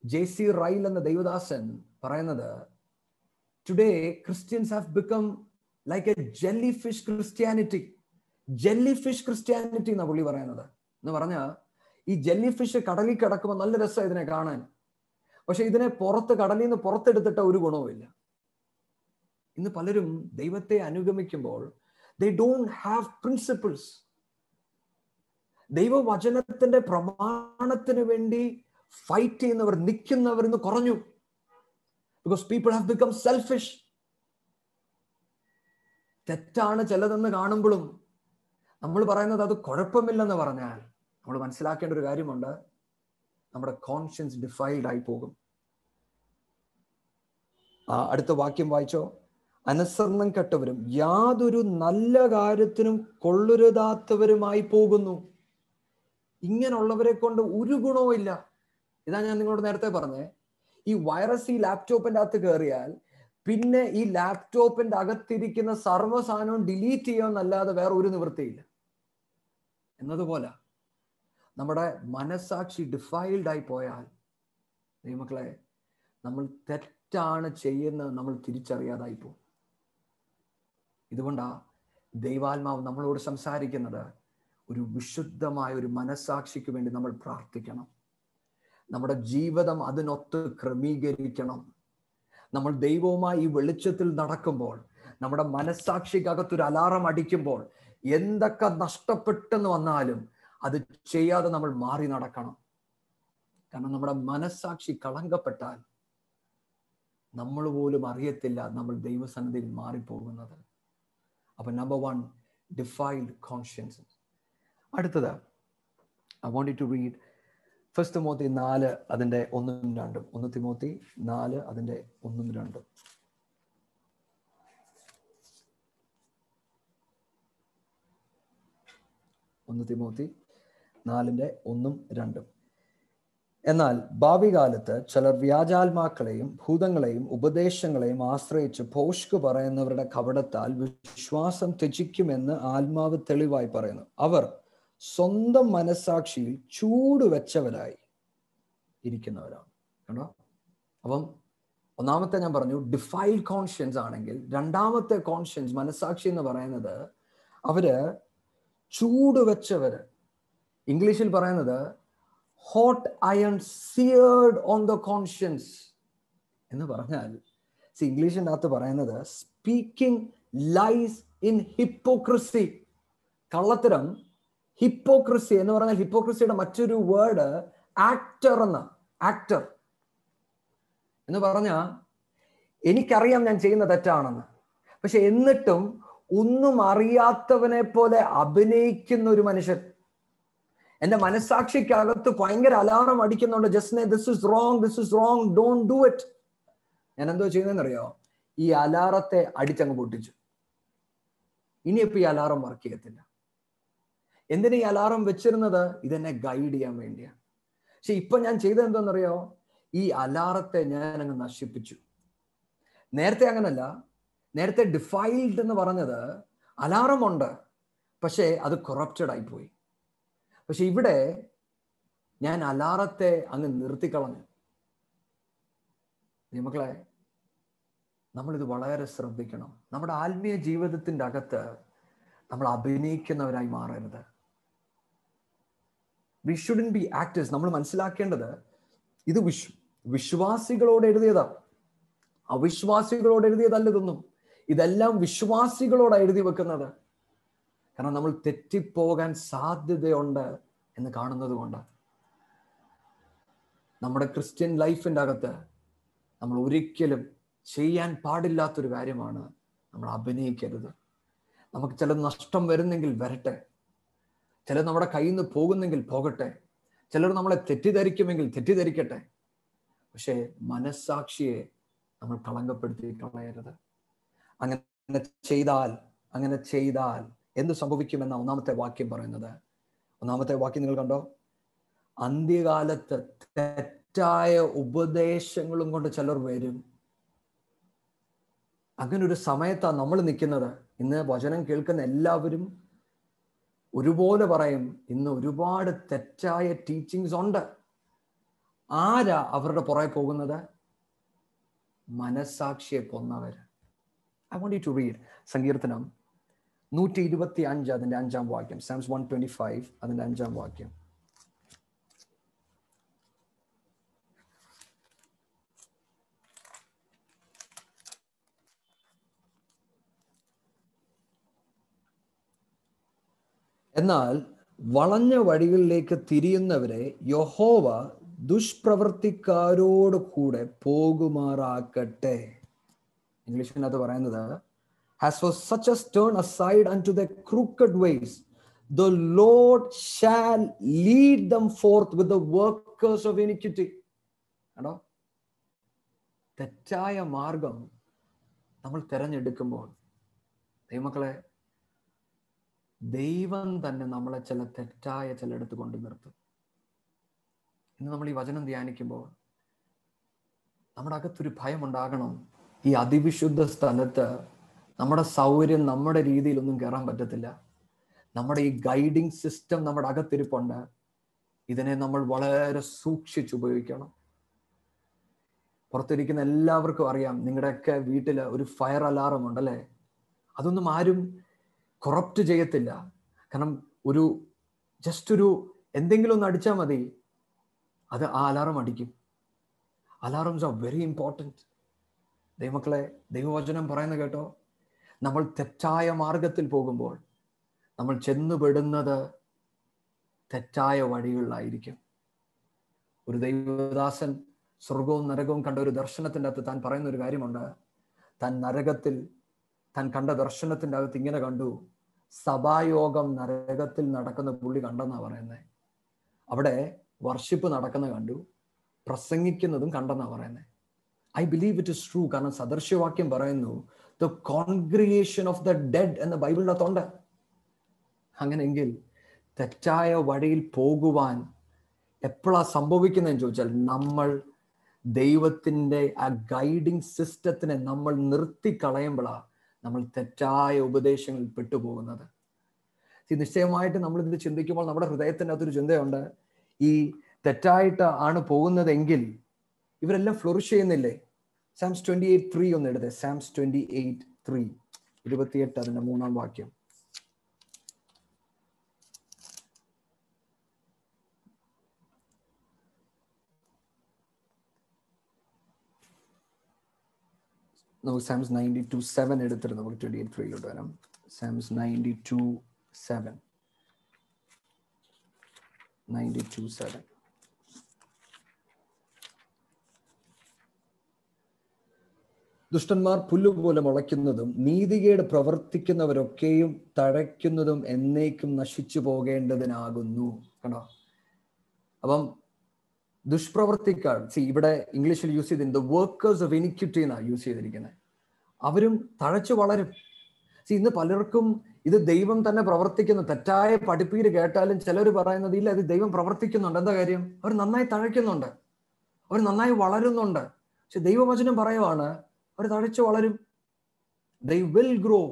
ജെ.സി. റൈൽ എന്ന ദൈവദാസൻ പറയുന്നത്, today Christians have become like A jelly fish Christianity. Jelly fish Christianity എന്നാ പുള്ളി പറയുന്നത്. എന്ന് പറഞ്ഞാൽ ഈ ജെല്ലി ഫിഷ് കടലിൽ കിടക്കുമ്പോൾ നല്ല രസമാണ് ഇതിനെ കാണാൻ, പക്ഷെ ഇതിനെ കടലിൽ നിന്ന് പുറത്തെടുത്തിട്ട ഒരു ഗുണവുമില്ല. ഇന്ന് പലരും ദൈവത്തെ അനുഗമിക്കുമ്പോൾ they don't have principles. ദൈവവചനത്തിന്റെ പ്രമാണത്തിന് വേണ്ടി ഫൈറ്റ് ചെയ്യുന്നവർ, നിൽക്കുന്നവർ ഇന്ന് കുറഞ്ഞു. Because people have become selfish. തെറ്റാണ് ചിലതെന്ന് കാണുമ്പോഴും നമ്മൾ പറയുന്നത് അത് കുഴപ്പമില്ലെന്ന് പറഞ്ഞാൽ നമ്മൾ മനസ്സിലാക്കേണ്ട ഒരു കാര്യമുണ്ട്, നമ്മുടെ കോൺഷ്യൻസ് ഡിഫൈൽഡ് ആയി പോകും. അടുത്ത വാക്യം വായിച്ചോ. അനുസരണം കെട്ടവരും യാതൊരു നല്ല കാര്യത്തിനും കൊള്ളരുതാത്തവരുമായി പോകുന്നു. ഇങ്ങനെയുള്ളവരെ കൊണ്ട് ഒരു ഗുണവും ഇല്ല. ഇതാ ഞാൻ നിങ്ങളോട് നേരത്തെ പറഞ്ഞേ, ഈ വൈറസ് ഈ ലാപ്ടോപ്പിന്റെ അകത്ത് കയറിയാൽ പിന്നെ ഈ ലാപ്ടോപ്പിന്റെ അകത്തിരിക്കുന്ന സർവ്വ സാധനവും ഡിലീറ്റ് ചെയ്യുമെന്നല്ലാതെ വേറെ ഒരു നിവൃത്തിയില്ല. എന്നതുപോലെ നമ്മുടെ മനസ്സാക്ഷി ഡിഫൈൽഡ് ആയി പോയാൽ ദൈവമക്കളെ, നമ്മൾ തെറ്റാണ് ചെയ്യുന്നത് നമ്മൾ തിരിച്ചറിയാതായി പോകും. ഇതുകൊണ്ടാ ദൈവാത്മാവ് നമ്മളോട് സംസാരിക്കുന്നത്, ഒരു വിശുദ്ധമായ ഒരു മനസ്സാക്ഷിക്ക് വേണ്ടി നമ്മൾ പ്രാർത്ഥിക്കണം. നമ്മുടെ ജീവിതം അതിനൊത്ത് ക്രമീകരിക്കണം. നമ്മൾ ദൈവവുമായി ഈ വെളിച്ചത്തിൽ നടക്കുമ്പോൾ, നമ്മുടെ മനസ്സാക്ഷിക്കകത്തൊരു അലാറം അടിക്കുമ്പോൾ എന്തൊക്കെ നഷ്ടപ്പെട്ടെന്ന് വന്നാലും അത് ചെയ്യാതെ നമ്മൾ മാറി നടക്കണം. കാരണം നമ്മുടെ മനസ്സാക്ഷി കളങ്കപ്പെട്ടാൽ നമ്മൾ പോലും അറിയത്തില്ല നമ്മൾ ദൈവസന്നിധിയിൽ മാറിപ്പോകുന്നത്. അപ്പൊ നമ്പർ 1, ഡിഫൈൽഡ് കോൺഷ്യൻസ്. അടുത്തത്, I want you to read first Timothy 4 അതിന്റെ 1-2. 1 തിമോത്തി 4 അതിന്റെ 1-2. തിമോത്തി 4:1-2. എന്നാൽ ഭാവി കാലത്ത് ചിലർ വ്യാജാത്മാക്കളെയും ഭൂതങ്ങളെയും ഉപദേശങ്ങളെയും ആശ്രയിച്ച് ഭോഷ്ക് പറയുന്നവരുടെ കപടത്താൽ വിശ്വാസം ത്യജിക്കുമെന്ന് ആത്മാവ് തെളിവായി പറയുന്നു. അവർ സ്വന്തം മനസ്സാക്ഷിയിൽ ചൂടുവെച്ചവരായി ഇരിക്കുന്നവരാണ്. കണ്ടോ? അപ്പം ഒന്നാമത്തെ ഞാൻ പറഞ്ഞു ഡിഫൈൽഡ് കോൺഷ്യൻസ് ആണെങ്കിൽ, രണ്ടാമത്തെ കോൺഷ്യൻസ് മനസ്സാക്ഷി എന്ന് പറയുന്നത് അവര് ചൂടുവെച്ചവര്. ഇംഗ്ലീഷിൽ പറയുന്നത് hot iron seared on the conscience എന്ന് പറഞ്ഞാൽ, ഇംഗ്ലീഷിൻ്റെ അകത്ത് പറയുന്നത് സ്പീക്കിംഗ് ലൈസ് ഇൻ ഹിപ്പോക്രസി. കള്ളത്തരം, ഹിപ്പോക്രസി എന്ന് പറഞ്ഞാൽ ഹിപ്പോക്രസിയുടെ മറ്റൊരു വേർഡ് ആക്ടർ ആക്ടർ എന്ന് പറഞ്ഞാൽ എനിക്കറിയാം ഞാൻ ചെയ്യുന്ന തെറ്റാണെന്ന്, പക്ഷെ എന്നിട്ടും ഒന്നും അറിയാത്തവനെ പോലെ അഭിനയിക്കുന്ന ഒരു മനുഷ്യൻ. എന്റെ മനസ്സാക്ഷിക്കകത്ത് ഭയങ്കര അലാറം അടിക്കുന്നുണ്ട്, ജസ്നെ this is wrong, don't do it. ഞാൻ എന്തോ ചെയ്യുന്നതെന്നറിയോ? ഈ അലാറത്തെ അടിച്ചങ്ങ് പൊട്ടിച്ചു. ഇനിയിപ്പോ ഈ അലാറം വർക്ക് ചെയ്യത്തില്ല. എന്തിനാ ഈ അലാറം വെച്ചിരുന്നത്? ഇതെന്നെ ഗൈഡ് ചെയ്യാൻ വേണ്ടിയാണ്. പക്ഷെ ഇപ്പൊ ഞാൻ ചെയ്തത് എന്താണെന്നറിയോ? ഈ അലാറത്തെ ഞാൻ അങ്ങ് നശിപ്പിച്ചു. നേരത്തെ അങ്ങനല്ല. നേരത്തെ ഡിഫൈൽഡ് എന്ന് പറഞ്ഞത് അലാറം ഉണ്ട്, പക്ഷേ അത് കൊറപ്റ്റഡ് ആയിപ്പോയി. പക്ഷെ ഇവിടെ ഞാൻ അലാറത്തെ അങ്ങ് നിർത്തിക്കളഞ്ഞു. മക്കളെ, നമ്മളിത് വളരെ ശ്രദ്ധിക്കണം. നമ്മുടെ ആത്മീയ ജീവിതത്തിൻ്റെ അകത്ത് നമ്മൾ അഭിനയിക്കുന്നവരായി മാറരുത്. We shouldn't be actors. നമ്മൾ മനസ്സിലാക്കേണ്ടത് ഇത് വിശ്വാസികളോട് എഴുതിയതാ, അവിശ്വാസികളോട് എഴുതിയതല്ല ഇതൊന്നും. ഇതെല്ലാം വിശ്വാസികളോടാണ് എഴുതി വെക്കുന്നത്. കാരണം നമ്മൾ തെറ്റിപ്പോകാൻ സാധ്യതയുണ്ട് എന്ന് കാണുന്നത് കൊണ്ട്. നമ്മുടെ ക്രിസ്ത്യൻ ലൈഫിൻ്റെ അകത്ത് നമ്മൾ ഒരിക്കലും ചെയ്യാൻ പാടില്ലാത്തൊരു കാര്യമാണ് നമ്മൾ അഭിനയിക്കരുത്. നമുക്ക് ചിലത് നഷ്ടം വരുന്നെങ്കിൽ വരട്ടെ, ചിലർ നമ്മുടെ കയ്യിൽ നിന്ന് പോകുന്നെങ്കിൽ പോകട്ടെ, ചിലർ നമ്മളെ തെറ്റിദ്ധരിക്കുമെങ്കിൽ തെറ്റിദ്ധരിക്കട്ടെ, പക്ഷേ മനസ്സാക്ഷിയെ നമ്മൾ കളങ്കപ്പെടുത്തി കളയരുത്. അങ്ങനെ ചെയ്താൽ എന്ത് സംഭവിക്കുമെന്ന ഒന്നാമത്തെ വാക്യം പറയുന്നത്. ഒന്നാമത്തെ വാക്യം നിങ്ങൾ കണ്ടോ? അന്ത്യകാലത്ത് തെറ്റായ ഉപദേശങ്ങളും കൊണ്ട് ചിലർ വരും. അങ്ങനെ ഒരു സമയത്താണ് നമ്മൾ നിൽക്കുന്നത്. ഇന്ന് വചനം കേൾക്കുന്ന എല്ലാവരും ഒരുപോലെ പറയും, ഇന്ന് ഒരുപാട് തെറ്റായ ടീച്ചിങ്സ് ഉണ്ട്. ആരാ അവരുടെ പുറകെ പോകുന്നത്? മനസ്സാക്ഷിയെ കൊന്നവര്. I want you to read സങ്കീർത്തനം 125 അതിന്റെ 5-ാം വാക്യം. Psalms 125 അതിന്റെ 5-ാം വാക്യം. എന്നാൽ വളഞ്ഞ വഴികളിലേക്ക് തിരിയുന്നവരെ യഹോവ ദുഷ്പ്രവൃത്തിക്കാരോട് കൂടെ പോകുമാറാക്കട്ടെ. ഇംഗ്ലീഷിനകത്ത് പറയുന്നത് has for such as turn aside unto their crooked ways, the Lord shall lead them forth with the workers of iniquity. ആണോ? തെറ്റായ മാർഗം നമ്മൾ തിരഞ്ഞെടുക്കുമ്പോൾ ദൈവമക്കളെ, ദൈവം തന്നെ നമ്മളെ ചിലയിടത്ത് കൊണ്ട് നിർത്തും. ഇന്ന് നമ്മൾ ഈ വചനം ധ്യാനിക്കുമ്പോൾ നമ്മുടെ അകത്തൊരു ഭയം ഉണ്ടാകണം. ഈ അതിവിശുദ്ധ സ്ഥലത്ത് നമ്മുടെ സൗകര്യം, നമ്മുടെ രീതിയിലൊന്നും കയറാൻ പറ്റത്തില്ല. നമ്മുടെ ഈ ഗൈഡിങ് സിസ്റ്റം നമ്മുടെ അകത്തിരിപ്പുണ്ട്. ഇതിനെ നമ്മൾ വളരെ സൂക്ഷിച്ചുപയോഗിക്കണം. പുറത്തിരിക്കുന്ന എല്ലാവർക്കും അറിയാം, നിങ്ങളുടെയൊക്കെ വീട്ടിൽ ഒരു ഫയർ അലാറം ഉണ്ടല്ലേ? അതൊന്നും ആരും കൊറപ്റ്റ് ചെയ്യത്തില്ല. കാരണം ജസ്റ്റ് എന്തെങ്കിലും ഒന്ന് അടിച്ചാൽ മതി, അത് ആ അലാറം അടിക്കും. Alarms are very important. ദൈവമക്കളെ, ദൈവവചനം പറയുന്നത് കേട്ടോ, നമ്മൾ തെറ്റായ മാർഗത്തിൽ പോകുമ്പോൾ നമ്മൾ ചെന്നുപെടുന്നത് തെറ്റായ വഴികളിലായിരിക്കും. ഒരു ദൈവദാസൻ സ്വർഗവും നരകവും കണ്ട ഒരു ദർശനത്തിൻ്റെ അകത്ത് താൻ പറയുന്ന ഒരു കാര്യമുണ്ട്. താൻ കണ്ട ദർശനത്തിൻ്റെ അകത്ത് ഇങ്ങനെ കണ്ടു, സഭായോഗം നരകത്തിൽ നടക്കുന്ന പുള്ളി കണ്ടെന്നാ പറയുന്നത്. അവിടെ വർഷിപ്പ് നടക്കുന്ന കണ്ടു, പ്രസംഗിക്കുന്നതും കണ്ടെന്നാണ് പറയുന്നത്. I believe it is true. കാരണം സദൃശ്യവാക്യം പറയുന്നു the congregation of the dead എന്ന ബൈബിളിൻ്റെ അകത്തുണ്ട്. അങ്ങനെയെങ്കിൽ തെറ്റായ വഴിയിൽ പോകുവാൻ എപ്പോഴാണ് സംഭവിക്കുന്നതെന്ന് ചോദിച്ചാൽ, നമ്മൾ ദൈവത്തിൻ്റെ ആ ഗൈഡിങ് സിസ്റ്റത്തിനെ നമ്മൾ നിർത്തിക്കളയുമ്പോഴാണ് നമ്മൾ തെറ്റായ ഉപദേശങ്ങളിൽ പെട്ടുപോകുന്നത്. നിശ്ചയമായിട്ട് നമ്മളിത് ചിന്തിക്കുമ്പോൾ നമ്മുടെ ഹൃദയത്തിൻ്റെ അകത്തൊരു ചിന്തയുണ്ട്, ഈ തെറ്റായിട്ട് ആണ് പോകുന്നതെങ്കിൽ ഇവരെല്ലാം ഫ്ലോറിഷ് ചെയ്യുന്നില്ലേ? സാംസ് 28:3 ഒന്ന് എടുത്തേ. സാംസ് 28:3, 28 അതിന്റെ 3-ാം വാക്യം. നമുക്ക് സാംസ് 92:7 എടുത്തിട്ട് നമുക്ക് 28:3 വരാം. സാംസ് 92:7. ദുഷ്ടന്മാർ പുല്ലുപോലെ മുളയ്ക്കുന്നതും നീതികേട് പ്രവർത്തിക്കുന്നവരൊക്കെയും തഴയ്ക്കുന്നതും എന്നേക്കും നശിച്ചു പോകേണ്ടതിനാകുന്നു. കണ്ടോ? അപ്പം ദുഷ്പ്രവർത്തിക്കാർ, ഇവിടെ ഇംഗ്ലീഷിൽ യൂസ് ചെയ്തിരുന്നത് ദ വർക്കേഴ്സ് ഓഫ് ഇനിക്വിറ്റി എന്നാണ് യൂസ് ചെയ്തിരിക്കുന്നത്. അവരും തഴച്ചു വളരും. ഇന്ന് പലർക്കും ഇത് ദൈവം തന്നെ പ്രവർത്തിക്കുന്നു. തെറ്റായ പഠിപ്പീര് കേട്ടാലും ചിലർ പറയുന്നത് ഇല്ല, ഇത് ദൈവം പ്രവർത്തിക്കുന്നുണ്ട്. എന്താ കാര്യം? അവർ നന്നായി തഴയ്ക്കുന്നുണ്ട്, അവർ നന്നായി വളരുന്നുണ്ട്. പക്ഷെ ദൈവവചനം പറയുവാണ് അവർ തഴച്ചു വളരും. they will grow.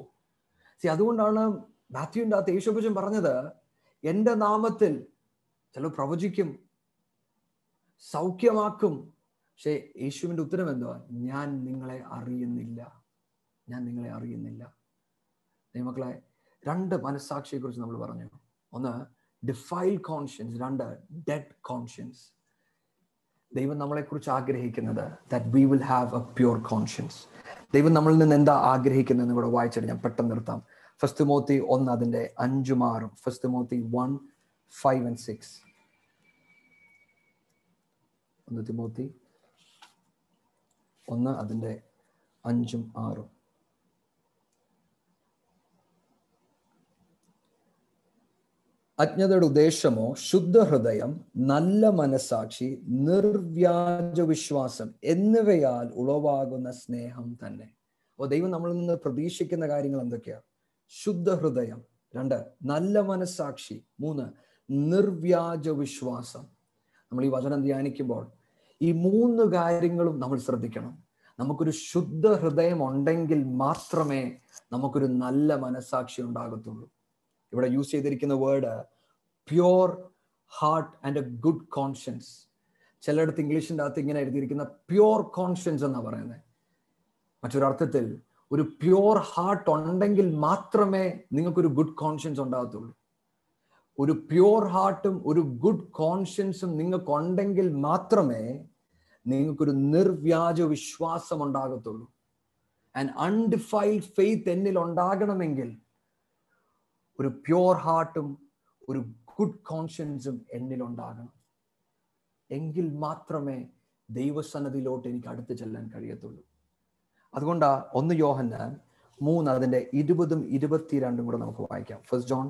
അതുകൊണ്ടാണ് മാത്യുവിൻ്റെ അകത്ത് യേശുക്രിസ്തു പറഞ്ഞത്, എൻ്റെ നാമത്തിൽ ചിലർ പ്രവചിക്കും, സൗഖ്യമാക്കും. പക്ഷെ യേശുവിൻ്റെ ഉത്തരം എന്തുവാ? ഞാൻ നിങ്ങളെ അറിയുന്നില്ല, ഞാൻ നിങ്ങളെ അറിയുന്നില്ല. ദൈവമക്കളെ, 2 മനസ്സാക്ഷിയെക്കുറിച്ച് നമ്മൾ പറഞ്ഞു. ഒന്ന് ഡിഫൈൽഡ് കോൺഷ്യൻസ്, 2 ഡെഡ് കോൺഷ്യൻസ്. ദൈവം നമ്മളെക്കുറിച്ച് ആഗ്രഹിക്കുന്നത് that we will have a pure conscience. ദൈവം നമ്മളിൽ നിന്ന് എന്താ ആഗ്രഹിക്കുന്നതെന്ന് കൂടെ വായിച്ചിട്ട് ഞാൻ പെട്ടെന്ന് നിർത്താം. 1 തിമോത്തി 1 അതിൻ്റെ 5-6. 1 തിമോത്തി 1:5-6. 1 തിമോത്തി 1 അതിൻ്റെ 5-6. അജ്ഞതയുടെ ഉദ്ദേശമോ ശുദ്ധഹൃദയം, നല്ല മനസാക്ഷി, നിർവ്യാജ വിശ്വാസം എന്നിവയാൽ ഉളവാകുന്ന സ്നേഹം തന്നെ. അപ്പോൾ ദൈവം നമ്മളിൽ നിന്ന് പ്രതീക്ഷിക്കുന്ന കാര്യങ്ങൾ എന്തൊക്കെയാണ്? ശുദ്ധഹൃദയം, 2 നല്ല മനസാക്ഷി, 3 നിർവ്യാജ വിശ്വാസം. നമ്മൾ ഈ വചനം ധ്യാനിക്കുമ്പോൾ ഈ 3 കാര്യങ്ങളും നമ്മൾ ശ്രദ്ധിക്കണം. നമുക്കൊരു ശുദ്ധ ഹൃദയം ഉണ്ടെങ്കിൽ മാത്രമേ നമുക്കൊരു നല്ല മനസാക്ഷി ഉണ്ടാകത്തുള്ളൂ. ഇവിടെ യൂസ് ചെയ്തിരിക്കുന്ന word pure heart and A good conscience. ചിലയിടത്ത് ഇംഗ്ലീഷിൻ്റെ അകത്ത് ഇങ്ങനെ എഴുതിയിരിക്കുന്ന പ്യുവർ കോൺഷ്യൻസ് എന്നാണ് പറയുന്നത്. മറ്റൊരർത്ഥത്തിൽ ഒരു പ്യുവർ ഹാർട്ട് ഉണ്ടെങ്കിൽ മാത്രമേ നിങ്ങൾക്കൊരു ഗുഡ് കോൺഷ്യൻസ് ഉണ്ടാകത്തുള്ളൂ. ഒരു പ്യുവർ ഹാർട്ടും ഒരു ഗുഡ് കോൺഷ്യൻസും നിങ്ങൾക്കുണ്ടെങ്കിൽ മാത്രമേ നിങ്ങൾക്കൊരു നിർവ്യാജ വിശ്വാസം ഉണ്ടാകത്തുള്ളൂ. ആൻഡ് അൺഡിഫൈൽഡ് ഫെയ്ത്ത് എന്നിൽ ഉണ്ടാകണമെങ്കിൽ ഒരു പ്യുവർ ഹാർട്ടും ഒരു ഗുഡ് കോൺഷ്യൻസും എന്നിലുണ്ടാകണം. എങ്കിൽ മാത്രമേ ദൈവസന്നിധിയിലോട്ട് എനിക്ക് അടുത്ത് ചെല്ലാൻ കഴിയത്തുള്ളൂ. അതുകൊണ്ടാ 1 യോഹന്നാൻ 3 അതിൻ്റെ 20-ഉം 22-ഉം കൂടെ നമുക്ക് വായിക്കാം. 1 John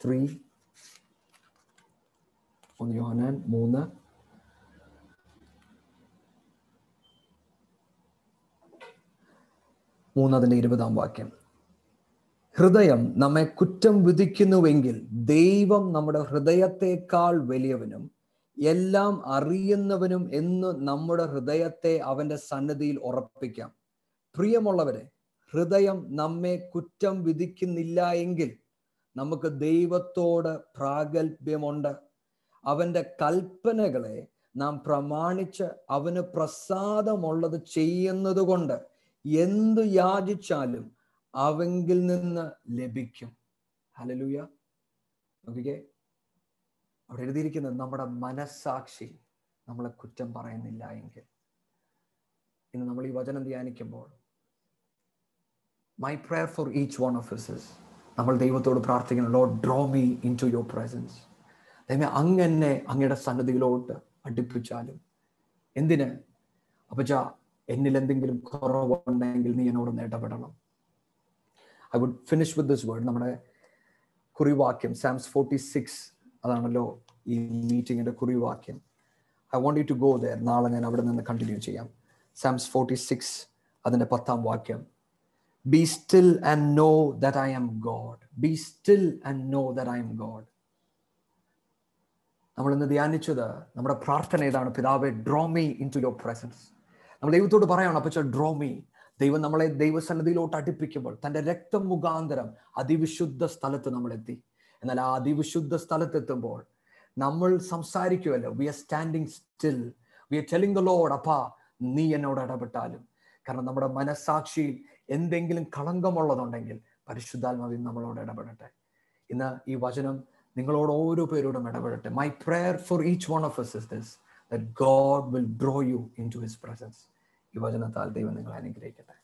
3, 1 യോഹന്നാൻ 3 അതിൻ്റെ 20-ാം വാക്യം. ഹൃദയം നമ്മെ കുറ്റം വിധിക്കുന്നുവെങ്കിൽ ദൈവം നമ്മുടെ ഹൃദയത്തെക്കാൾ വലിയവനും എല്ലാം അറിയുന്നവനും എന്ന് നമ്മുടെ ഹൃദയത്തെ അവന്റെ സന്നിധിയിൽ ഉറപ്പിക്കാം. പ്രിയമുള്ളവരെ, ഹൃദയം നമ്മെ കുറ്റം വിധിക്കുന്നില്ല എങ്കിൽ നമുക്ക് ദൈവത്തോട് പ്രാഗൽഭ്യമുണ്ട്. അവന്റെ കൽപ്പനകളെ നാം പ്രമാണിച്ച് അവന് പ്രസാദമുള്ളത് ചെയ്യുന്നത് കൊണ്ട് എന്തു യാചിച്ചാലും അവങ്കിൽ നിന്ന് ലഭിക്കും. ഹല്ലേലൂയ. നോക്കിക്കേ, അവിടെ എഴുതിയിരിക്കുന്നത് നമ്മുടെ മനസ്സാക്ഷി നമ്മളെ കുറ്റം പറയുന്നില്ല എങ്കിൽ. ഇന്ന് നമ്മൾ ഈ വചനം ധ്യാനിക്കുമ്പോൾ my prayer for each one of us is നമ്മൾ ദൈവത്തോട് പ്രാർത്ഥിക്കണം, lord draw me in to your presence. ദൈവമേ, അങ്ങനെ അങ്ങയുടെ സന്നിധിയിലോട്ട് അടുപ്പിച്ചാലും. എന്തിന്? അപ്പച്ചാ, എന്നിൽ എന്തെങ്കിലും കുറവുണ്ടെങ്കിൽ നീ എന്നോട് ഇടപെടണം. I would finish with this word. നമ്മുടെ കുറിവാക്യം Psalms 46 അതാണല്ലോ ഈ മീറ്റിങ്ങിന്റെ കുറിവാക്യം. I want you to go there. നാളെ ഞാൻ അവിടെ നിന്ന് കണ്ടിന്യൂ ചെയ്യാം. Psalms 46 അതിന്റെ 10ാം വാക്യം. Be still and know that I am God. Be still and know that I am God. നമ്മൾ ഇന്ന് ധ്യാനിച്ചത്, നമ്മുടെ പ്രാർത്ഥന ഏതാണ്? പിതാവേ, draw me in to your presence. നമ്മൾ ദൈവത്തോട് പറയണം, അപ്പച്ച ഡ്രോ മീ. ദൈവം നമ്മളെ ദൈവസന്നിധിയിലോട്ട് അടുപ്പിക്കുമ്പോൾ തൻ്റെ രക്തം മുഖാന്തരം അതിവിശുദ്ധ സ്ഥലത്ത് നമ്മൾ എത്തി. എന്നാൽ ആ അതിവിശുദ്ധ സ്ഥലത്തെത്തുമ്പോൾ നമ്മൾ സംസാരിക്കുമല്ലോ, we are standing still, we are telling the lord, അപ്പാ നീ എന്നോട് ഇടപെട്ടാലും. കാരണം നമ്മുടെ മനസ്സാക്ഷിയിൽ എന്തെങ്കിലും കളങ്കമുള്ളതുണ്ടെങ്കിൽ പരിശുദ്ധാത്മാവിൽ നമ്മളോട് ഇടപെടട്ടെ. ഇന്ന് ഈ വചനം നിങ്ങളോട് ഓരോ പേരോടും ഇടപെടട്ടെ. My prayer for each one of us is this, that God will draw you into his presence. ഈ വചനത്താൽ ദൈവം നിങ്ങളെ അനുഗ്രഹിക്കട്ടെ.